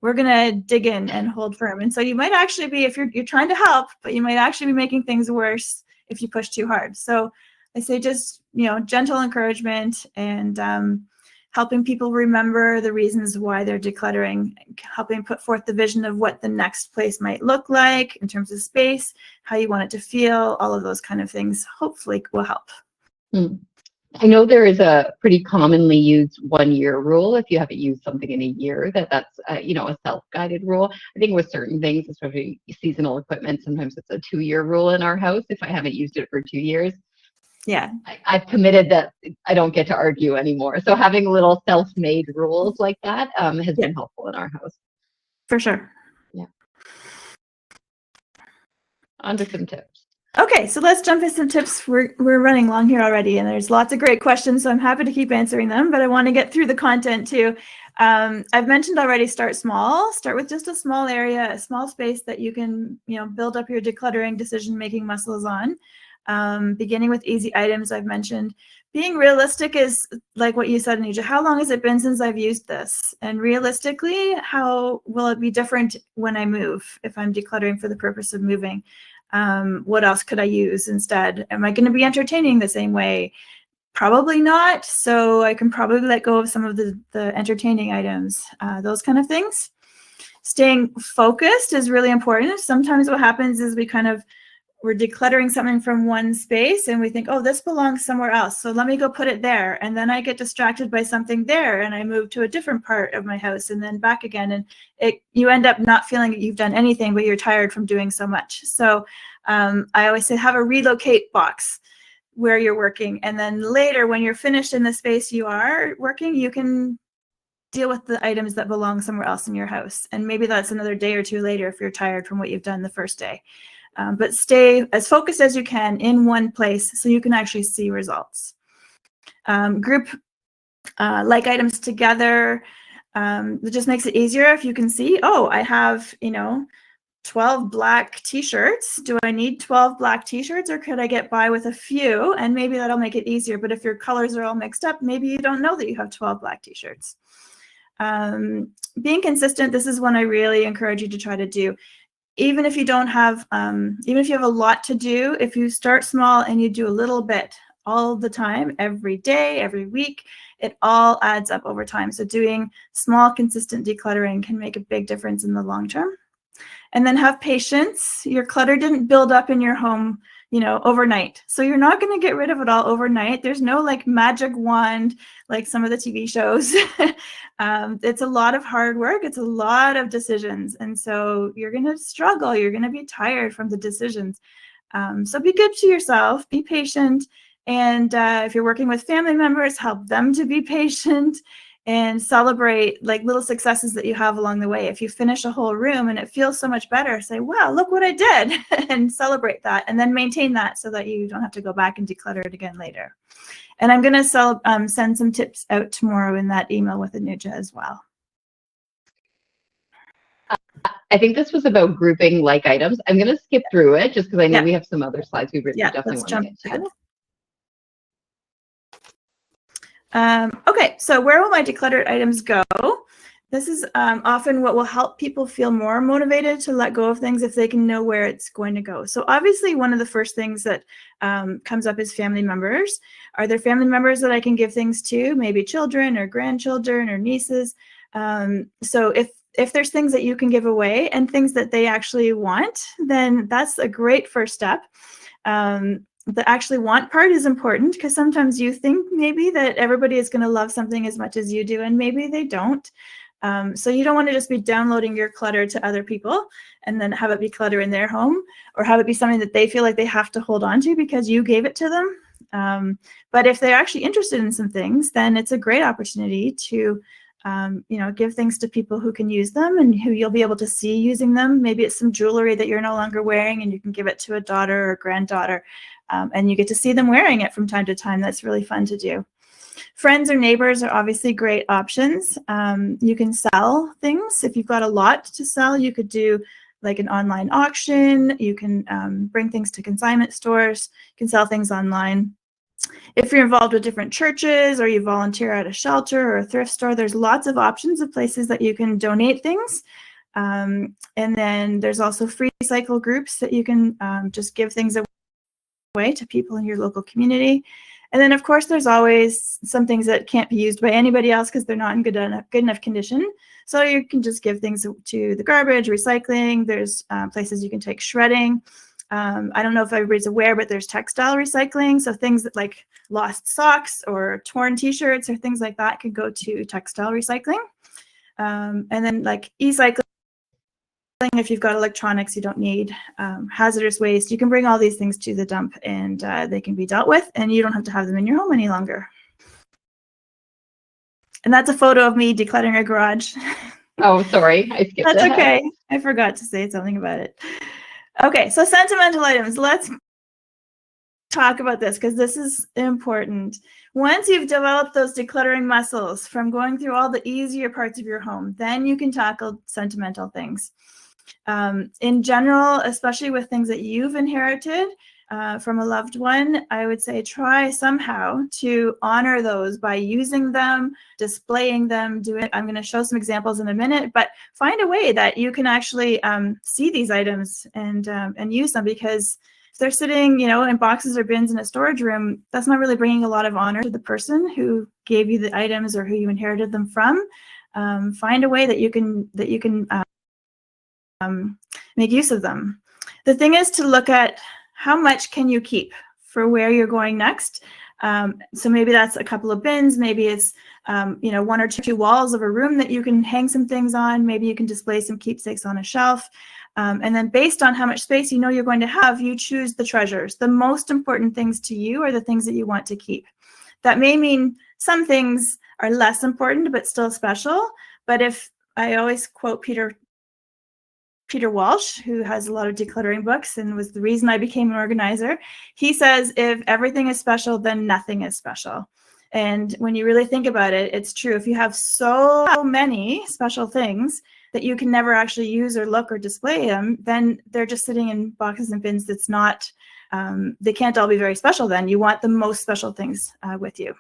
we're going to dig in and hold firm. And so you might actually be, if you're trying to help, but you might actually be making things worse if you push too hard. So I say just, gentle encouragement and helping people remember the reasons why they're decluttering, helping put forth the vision of what the next place might look like in terms of space, how you want it to feel, all of those kind of things hopefully will help.
I know there is a pretty commonly used 1-year rule. If you haven't used something in a year, that's a self-guided rule. I think with certain things, especially seasonal equipment, sometimes it's a 2-year rule in our house if I haven't used it for 2 years.
Yeah,
I've committed that I don't get to argue anymore. So having little self-made rules like that has been helpful in our house.
For sure.
Yeah. On to some tips.
Okay, so let's jump into some tips. We're running long here already, and there's lots of great questions, so I'm happy to keep answering them, but I want to get through the content too. I've mentioned already, start small. Start with just a small area, a small space that you can, build up your decluttering decision-making muscles on. Beginning with easy items, I've mentioned. Being realistic is like what you said, Anija. How long has it been since I've used this? And realistically, how will it be different when I move, if I'm decluttering for the purpose of moving? What else could I use instead? Am I going to be entertaining the same way? Probably not. So I can probably let go of some of the entertaining items, those kind of things. Staying focused is really important. Sometimes what happens is we're decluttering something from one space and we think, oh, this belongs somewhere else, so let me go put it there. And then I get distracted by something there and I move to a different part of my house and then back again. And you end up not feeling that you've done anything, but you're tired from doing so much. So I always say have a relocate box where you're working. And then later when you're finished in the space you are working, you can deal with the items that belong somewhere else in your house. And maybe that's another day or two later if you're tired from what you've done the first day. But stay as focused as you can in one place so you can actually see results. Group like items together. It just makes it easier if you can see, oh, I have, 12 black t-shirts. Do I need 12 black t-shirts, or could I get by with a few? And maybe that'll make it easier. But if your colors are all mixed up, maybe you don't know that you have 12 black t-shirts. Being consistent, this is one I really encourage you to try to do. Even if you don't have, even if you have a lot to do, if you start small and you do a little bit all the time, every day, every week, it all adds up over time. So doing small, consistent decluttering can make a big difference in the long term. And then have patience. Your clutter didn't build up in your home, overnight. So you're not going to get rid of it all overnight. There's no magic wand like some of the TV shows. It's a lot of hard work. It's a lot of decisions. And so you're going to struggle. You're going to be tired from the decisions. So be good to yourself. Be patient. And if you're working with family members, help them to be patient and celebrate little successes that you have along the way. If you finish a whole room and it feels so much better, say, wow, look what I did, and celebrate that, and then maintain that so that you don't have to go back and declutter it again later. And I'm going to send some tips out tomorrow in that email with Anuja as well.
I think this was about grouping like items. I'm going to skip through it just because I know we have some other slides we definitely want to get to.
Okay, so where will my decluttered items go? This is often what will help people feel more motivated to let go of things if they can know where it's going to go. So obviously one of the first things that comes up is family members. Are there family members that I can give things to? Maybe children or grandchildren or nieces. So if there's things that you can give away and things that they actually want, then that's a great first step. The actually want part is important because sometimes you think maybe that everybody is going to love something as much as you do, and maybe they don't. So you don't want to just be downloading your clutter to other people and then have it be clutter in their home, or have it be something that they feel like they have to hold on to because you gave it to them. But if they're actually interested in some things, then it's a great opportunity to give things to people who can use them and who you'll be able to see using them. Maybe it's some jewelry that you're no longer wearing and you can give it to a daughter or granddaughter, and you get to see them wearing it from time to time. That's really fun to do. Friends or neighbors are obviously great options. You can sell things. If you've got a lot to sell, you could do like an online auction. You can bring things to consignment stores. You can sell things online. If you're involved with different churches or you volunteer at a shelter or a thrift store, there's lots of options of places that you can donate things. And then there's also free cycle groups that you can just give things away to people in your local community. And then, of course, there's always some things that can't be used by anybody else because they're not in good enough condition. So you can just give things to the garbage, recycling. There's places you can take shredding. I don't know if everybody's aware, but there's textile recycling. So things that like lost socks or torn t-shirts or things like that could go to textile recycling. And then like e-cycling, if you've got electronics you don't need, hazardous waste, you can bring all these things to the dump and they can be dealt with and you don't have to have them in your home any longer. And that's a photo of me decluttering a garage.
Oh, sorry, I skipped
That's
ahead.
okay. I forgot to say something about it. Okay, so sentimental items. Let's talk about this because this is important. Once you've developed those decluttering muscles from going through all the easier parts of your home, then you can tackle sentimental things. In general, especially with things that you've inherited from a loved one, I would say try somehow to honor those by using them, displaying them, I'm going to show some examples in a minute, but find a way that you can actually see these items and use them, because if they're sitting, in boxes or bins in a storage room, that's not really bringing a lot of honor to the person who gave you the items or who you inherited them from. Find a way that you can make use of them. The thing is to look at how much can you keep for where you're going next. So maybe that's a couple of bins. Maybe it's one or two walls of a room that you can hang some things on. Maybe you can display some keepsakes on a shelf. And then based on how much space you're going to have, you choose the treasures. The most important things to you are the things that you want to keep. That may mean some things are less important but still special. But if I always quote Peter Walsh, who has a lot of decluttering books and was the reason I became an organizer. He says, if everything is special, then nothing is special. And when you really think about it, it's true. If you have so many special things that you can never actually use or look or display them, then they're just sitting in boxes and bins. That's not, they can't all be very special then. You want the most special things with you.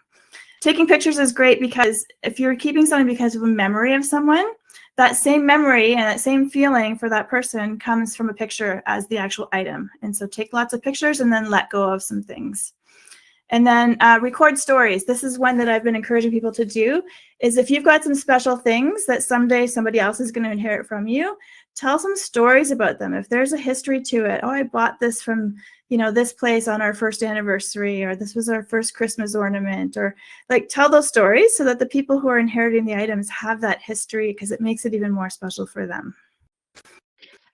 Taking pictures is great because if you're keeping something because of a memory of someone, that same memory and that same feeling for that person comes from a picture as the actual item. And so take lots of pictures and then let go of some things. And then record stories. This is one that I've been encouraging people to do, is if you've got some special things that someday somebody else is going to inherit from you, tell some stories about them. If there's a history to it, oh, I bought this from, this place on our first anniversary, or this was our first Christmas ornament, or like tell those stories so that the people who are inheriting the items have that history, because it makes it even more special for them.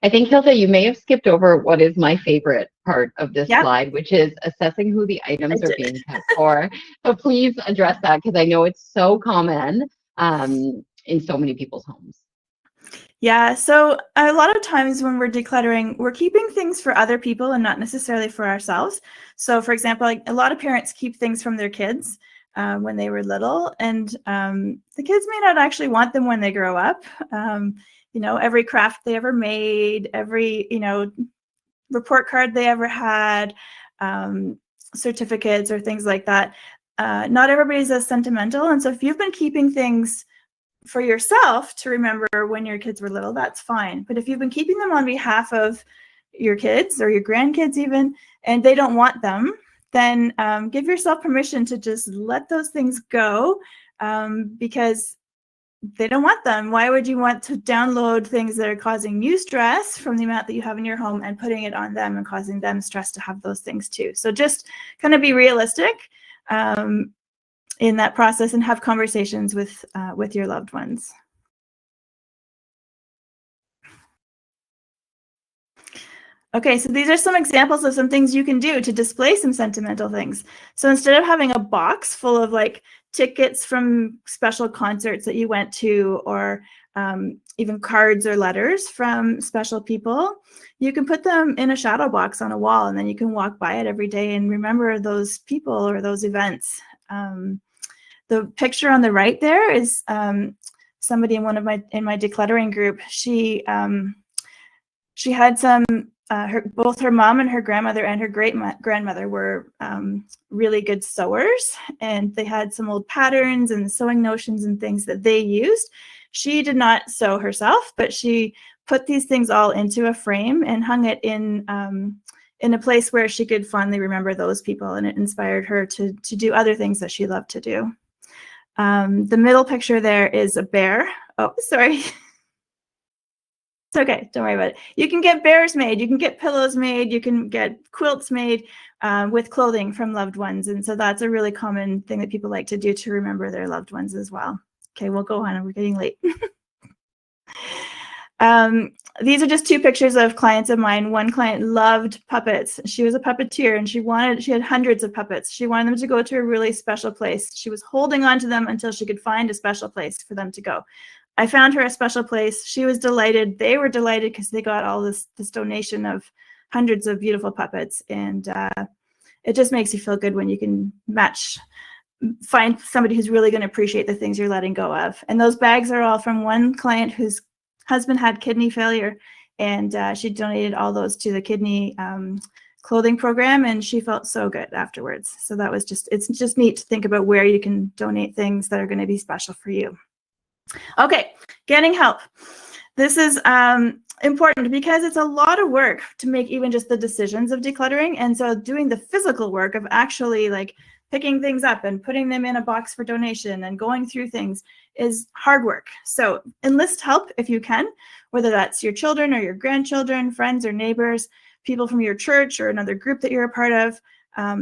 I think, Hilda, you may have skipped over what is my favorite part of this slide, which is assessing who the items are being kept for. So please address that, because I know it's so common in so many people's homes.
Yeah, so a lot of times when we're decluttering, we're keeping things for other people and not necessarily for ourselves. So for example, like a lot of parents keep things from their kids when they were little, and the kids may not actually want them when they grow up. Every craft they ever made, every, report card they ever had, certificates or things like that. Not everybody's as sentimental. And so if you've been keeping things for yourself to remember when your kids were little, that's fine. But if you've been keeping them on behalf of your kids or your grandkids even, and they don't want them, then give yourself permission to just let those things go, because they don't want them. Why would you want to download things that are causing you stress from the amount that you have in your home and putting it on them and causing them stress to have those things too? So just kind of be realistic in that process and have conversations with your loved ones. Okay, so these are some examples of some things you can do to display some sentimental things. So instead of having a box full of like tickets from special concerts that you went to, or even cards or letters from special people, you can put them in a shadow box on a wall, and then you can walk by it every day and remember those people or those events. The picture on the right there is somebody in my decluttering group. She had some. Both her mom and her grandmother and her great-grandmother were really good sewers, and they had some old patterns and sewing notions and things that they used. She did not sew herself, but she put these things all into a frame and hung it in a place where she could fondly remember those people, and it inspired her to do other things that she loved to do. The middle picture there is a bear. Oh, sorry. It's okay, don't worry about it. You can get bears made, you can get pillows made, you can get quilts made with clothing from loved ones. And so that's a really common thing that people like to do to remember their loved ones as well. Okay, we'll go on, we're getting late. These are just two pictures of clients of mine. One client loved puppets. She was a puppeteer, and she had hundreds of puppets. She wanted them to go to a really special place. She was holding on to them until she could find a special place for them to go. I found her a special place. She was delighted. They were delighted because they got all this donation of hundreds of beautiful puppets. And it just makes you feel good when you can find somebody who's really going to appreciate the things you're letting go of. And those bags are all from one client whose husband had kidney failure, and she donated all those to the kidney clothing program, and she felt so good afterwards. So that was it's just neat to think about where you can donate things that are going to be special for you. Okay, getting help. This is important because it's a lot of work to make even just the decisions of decluttering. And so doing the physical work of actually like picking things up and putting them in a box for donation and going through things is hard work. So enlist help if you can, whether that's your children or your grandchildren, friends or neighbors, people from your church or another group that you're a part of.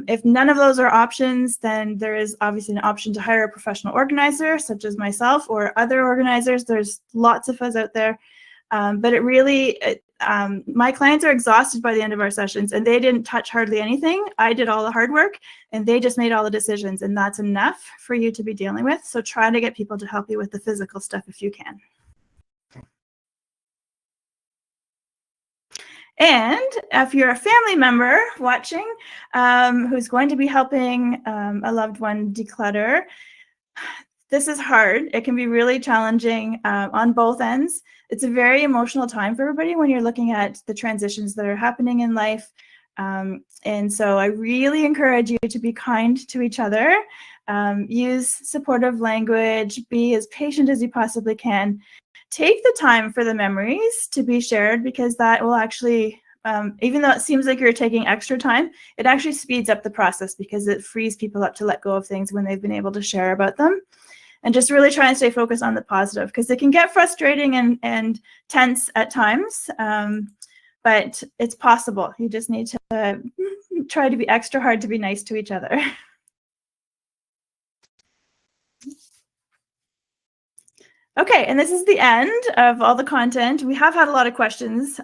If none of those are options, then there is obviously an option to hire a professional organizer, such as myself or other organizers. There's lots of us out there. But my clients are exhausted by the end of our sessions, and they didn't touch hardly anything. I did all the hard work, and they just made all the decisions, and that's enough for you to be dealing with. So try to get people to help you with the physical stuff if you can. And if you're a family member watching who's going to be helping a loved one declutter, this is hard. It can be really challenging on both ends. It's a very emotional time for everybody when you're looking at the transitions that are happening in life. And so I really encourage you to be kind to each other, use supportive language, be as patient as you possibly can. Take the time for the memories to be shared, because that will actually, even though it seems like you're taking extra time, it actually speeds up the process because it frees people up to let go of things when they've been able to share about them. And just really try and stay focused on the positive, because it can get frustrating and tense at times, but it's possible. You just need to try to be extra hard to be nice to each other. Okay, and this is the end of all the content. We have had a lot of questions,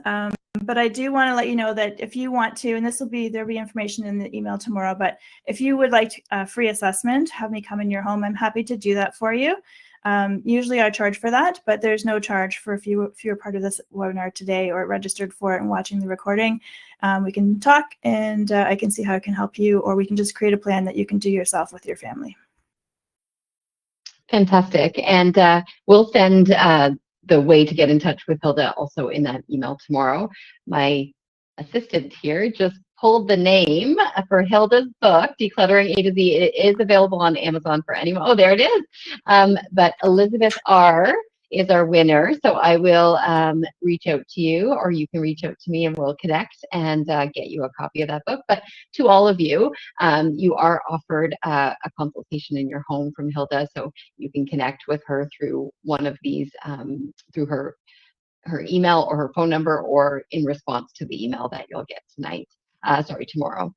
but I do want to let you know that if you want to, and there'll be information in the email tomorrow, but if you would like a free assessment, have me come in your home, I'm happy to do that for you. Usually I charge for that, but there's no charge for if you're part of this webinar today or registered for it and watching the recording. We can talk, and I can see how I can help you, or we can just create a plan that you can do yourself with your family.
Fantastic. And we'll send the way to get in touch with Hilda also in that email tomorrow. My assistant here just pulled the name for Hilda's book, Decluttering A to Z. It is available on Amazon for anyone. Oh, there it is. But Elizabeth R. is our winner. So I will reach out to you, or you can reach out to me, and we'll connect and get you a copy of that book. But to all of you, you are offered a consultation in your home from Hilda, so you can connect with her through one of these, through her email or her phone number, or in response to the email that you'll get tomorrow.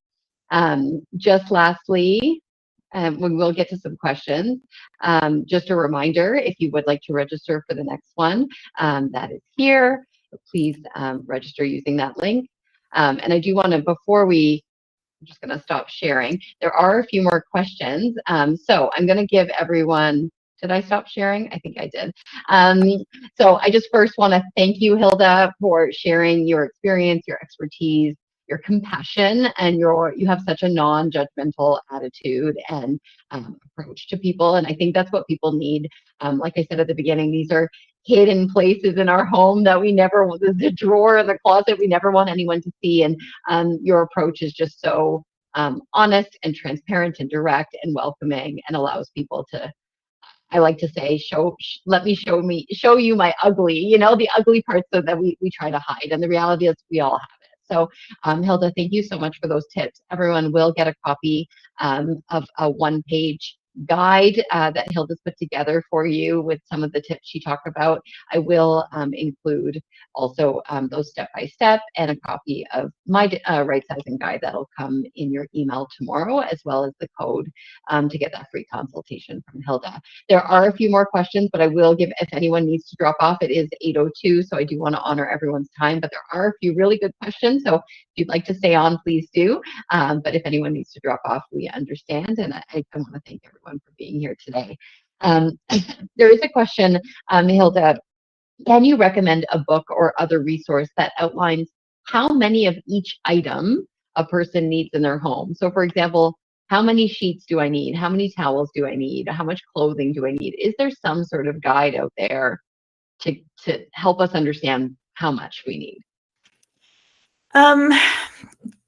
Just lastly, we will get to some questions. Just a reminder, if you would like to register for the next one, that is here. Please register using that link. And I do want to, before I'm just going to stop sharing. There are a few more questions. So I'm going to give everyone, did I stop sharing? I think I did. So I just first want to thank you, Hilda, for sharing your experience, your expertise, your compassion, and you have such a non-judgmental attitude and approach to people. And I think that's what people need. Like I said at the beginning, these are hidden places in our home that we never, the drawer in the closet, we never want anyone to see. And your approach is just so honest and transparent and direct and welcoming, and allows people to, I like to say, let me show you my ugly, the ugly parts so that we try to hide. And the reality is we all have it. So Hilda, thank you so much for those tips. Everyone will get a copy of a one-page guide that Hilda's put together for you with some of the tips she talked about. I will include also those step-by-step and a copy of my right sizing guide that'll come in your email tomorrow, as well as the code to get that free consultation from Hilda. There are a few more questions, but I will give, if anyone needs to drop off, it is 8:02, so I do want to honor everyone's time, but there are a few really good questions, so if you'd like to stay on, please do. But if anyone needs to drop off, we understand, and I want to thank everyone for being here today. There is a question, Hilda, can you recommend a book or other resource that outlines how many of each item a person needs in their home? So for example, how many sheets do I need? How many towels do I need? How much clothing do I need? Is there some sort of guide out there to help us understand how much we need?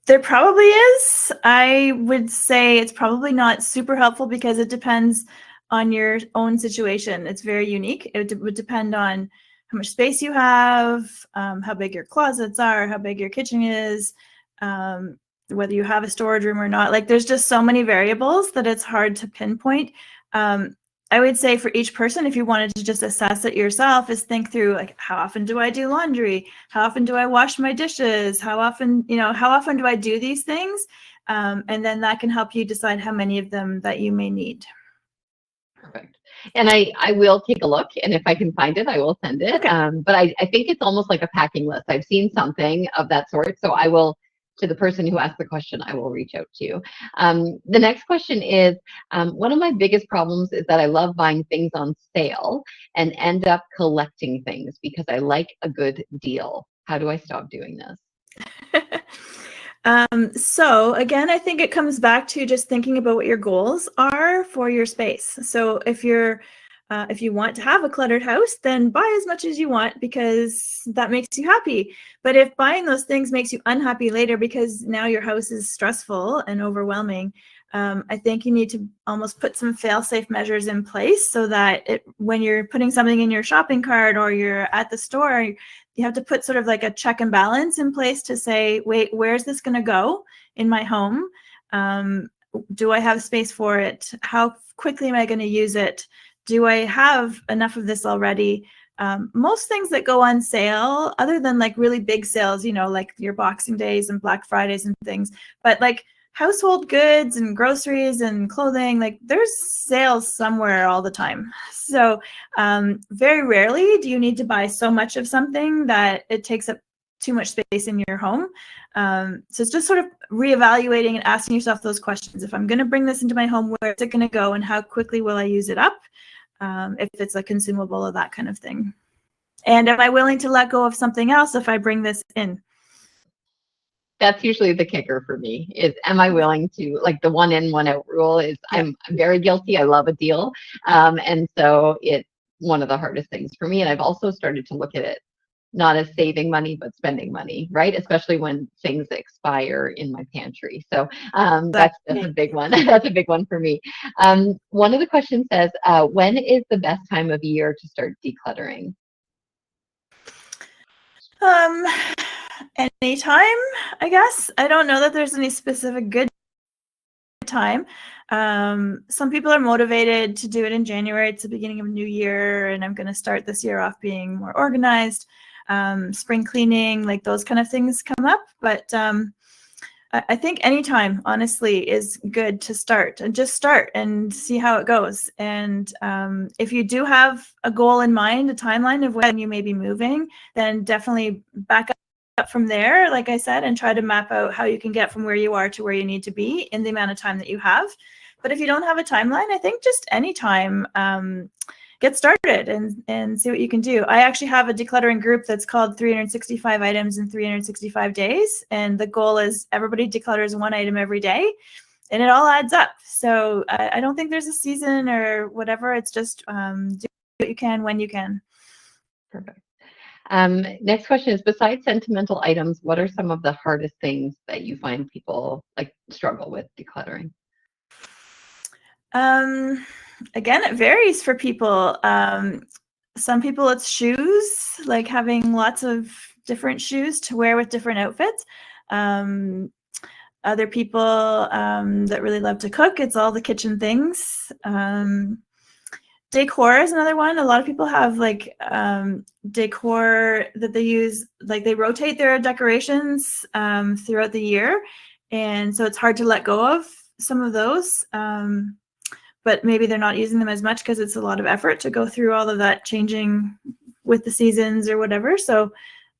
There probably is. I would say it's probably not super helpful because it depends on your own situation. It's very unique. It would depend on how much space you have, how big your closets are, how big your kitchen is, whether you have a storage room or not. Like, there's just so many variables that it's hard to pinpoint. I would say for each person, if you wanted to just assess it yourself, is think through, like, how often do I do laundry? How often do I wash my dishes? How often do I do these things? And then that can help you decide how many of them that you may need.
Perfect. And I will take a look, and if I can find it, I will send it.
Okay.
But I think it's almost like a packing list. I've seen something of that sort, so I will, to the person who asked the question, I will reach out to you. The next question is, one of my biggest problems is that I love buying things on sale and end up collecting things because I like a good deal. How do I stop doing this?
So again, I think it comes back to just thinking about what your goals are for your space. So if you want to have a cluttered house, then buy as much as you want because that makes you happy. But if buying those things makes you unhappy later because now your house is stressful and overwhelming, I think you need to almost put some fail-safe measures in place so that when you're putting something in your shopping cart or you're at the store, you have to put sort of like a check and balance in place to say, wait, where's this going to go in my home? Do I have space for it? How quickly am I going to use it? Do I have enough of this already? Most things that go on sale, other than like really big sales, like your Boxing Days and Black Fridays and things, but like household goods and groceries and clothing, like there's sales somewhere all the time. So very rarely do you need to buy so much of something that it takes up too much space in your home. So it's just sort of reevaluating and asking yourself those questions. If I'm going to bring this into my home, where is it going to go and how quickly will I use it up? If it's a consumable or that kind of thing. And am I willing to let go of something else if I bring this in?
That's usually the kicker for me, is am I willing to, like, the one in, one out rule is, yeah. I'm very guilty. I love a deal. And so it's one of the hardest things for me. And I've also started to look at it not as saving money, but spending money, right? Especially when things expire in my pantry. So that's a big one. That's a big one for me. One of the questions says, when is the best time of year to start decluttering?
Anytime, I guess. I don't know that there's any specific good time. Some people are motivated to do it in January. It's the beginning of a new year, and I'm going to start this year off being more organized. Spring cleaning, like those kind of things come up. But I think anytime, honestly, is good to start, and just start and see how it goes. And if you do have a goal in mind, a timeline of when you may be moving, then definitely back up up from there, like I said, and try to map out how you can get from where you are to where you need to be in the amount of time that you have. But if you don't have a timeline, I think just any time, get started and see what you can do. I actually have a decluttering group that's called 365 items in 365 days. And the goal is everybody declutters one item every day, and it all adds up. So I don't think there's a season or whatever. It's just do what you can when you can.
Perfect. Next question is, besides sentimental items, what are some of the hardest things that you find people like struggle with decluttering?
Again, it varies for people. Some people it's shoes, like having lots of different shoes to wear with different outfits. Other people that really love to cook, it's all the kitchen things. Decor is another one. A lot of people have like decor that they use, like they rotate their decorations throughout the year. And so it's hard to let go of some of those. But maybe they're not using them as much because it's a lot of effort to go through all of that changing with the seasons or whatever. So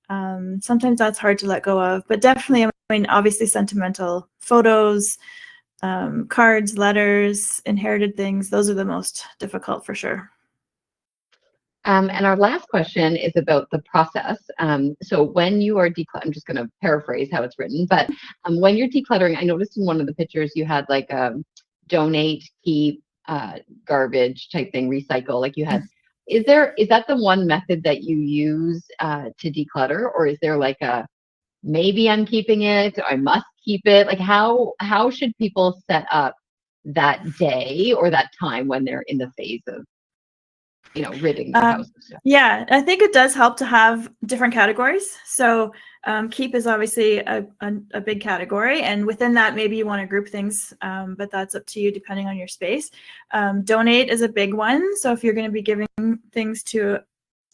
sometimes that's hard to let go of. But definitely, I mean, obviously sentimental photos, cards, letters, inherited things, those are the most difficult for sure.
And our last question is about the process. So when you are I'm just going to paraphrase how it's written, but when you're decluttering, I noticed in one of the pictures you had like donate, keep, garbage type thing, recycle, like you had. Is that the one method that you use to declutter, or is there like a maybe I'm keeping it, I must keep it? Like how should people set up that day or that time when they're in the phase of, ridding their house of stuff?
Yeah, I think it does help to have different categories. So keep is obviously a big category, and within that, maybe you want to group things, but that's up to you depending on your space. Donate is a big one. So if you're going to be giving things to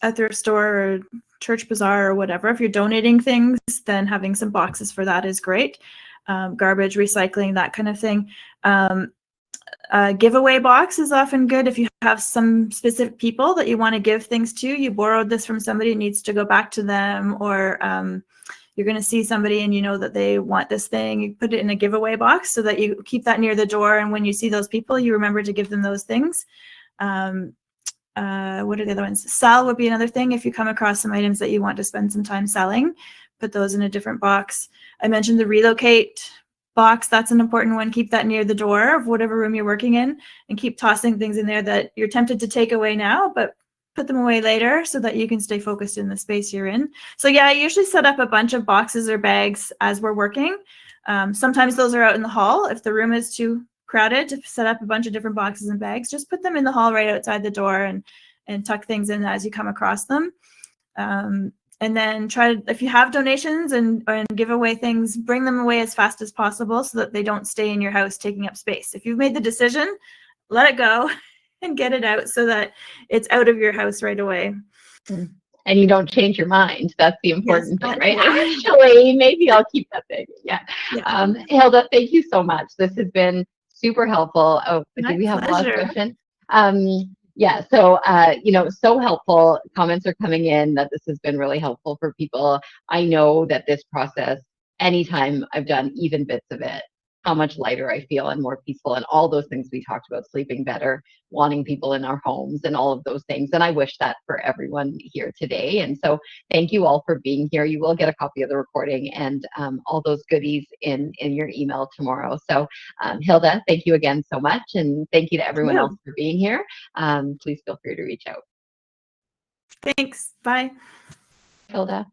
a thrift store or church bazaar or whatever, if you're donating things, then having some boxes for that is great. Garbage, recycling, that kind of thing. Giveaway box is often good if you have some specific people that you want to give things to. You borrowed this from somebody, it needs to go back to them, or you're going to see somebody and you know that they want this thing. You put it in a giveaway box so that you keep that near the door, and when you see those people, you remember to give them those things. What are the other ones? Sell would be another thing. If you come across some items that you want to spend some time selling, put those in a different box. I mentioned the relocate box. That's an important one. Keep that near the door of whatever room you're working in, and keep tossing things in there that you're tempted to take away now, but put them away later so that you can stay focused in the space you're in. So yeah, I usually set up a bunch of boxes or bags as we're working. Sometimes those are out in the hall. If the room is too crowded to set up a bunch of different boxes and bags, just put them in the hall right outside the door and tuck things in as you come across them. And then try to, if you have donations and give away things, bring them away as fast as possible so that they don't stay in your house taking up space. If you've made the decision, let it go and get it out so that it's out of your house right away.
And you don't change your mind. That's the important thing, right? Actually, maybe I'll keep that thing. Yeah. Hilda, thank you so much. This has been super helpful. Oh, do we have a last question? Yeah, so, so helpful. Comments are coming in that this has been really helpful for people. I know that this process, anytime I've done even bits of it, how much lighter I feel and more peaceful, and all those things we talked about, sleeping better, wanting people in our homes, and all of those things. And I wish that for everyone here today. And so thank you all for being here. You will get a copy of the recording and all those goodies in your email tomorrow. So Hilda, thank you again so much. And thank you to everyone else for being here. Please feel free to reach out.
Thanks. Bye.
Hilda.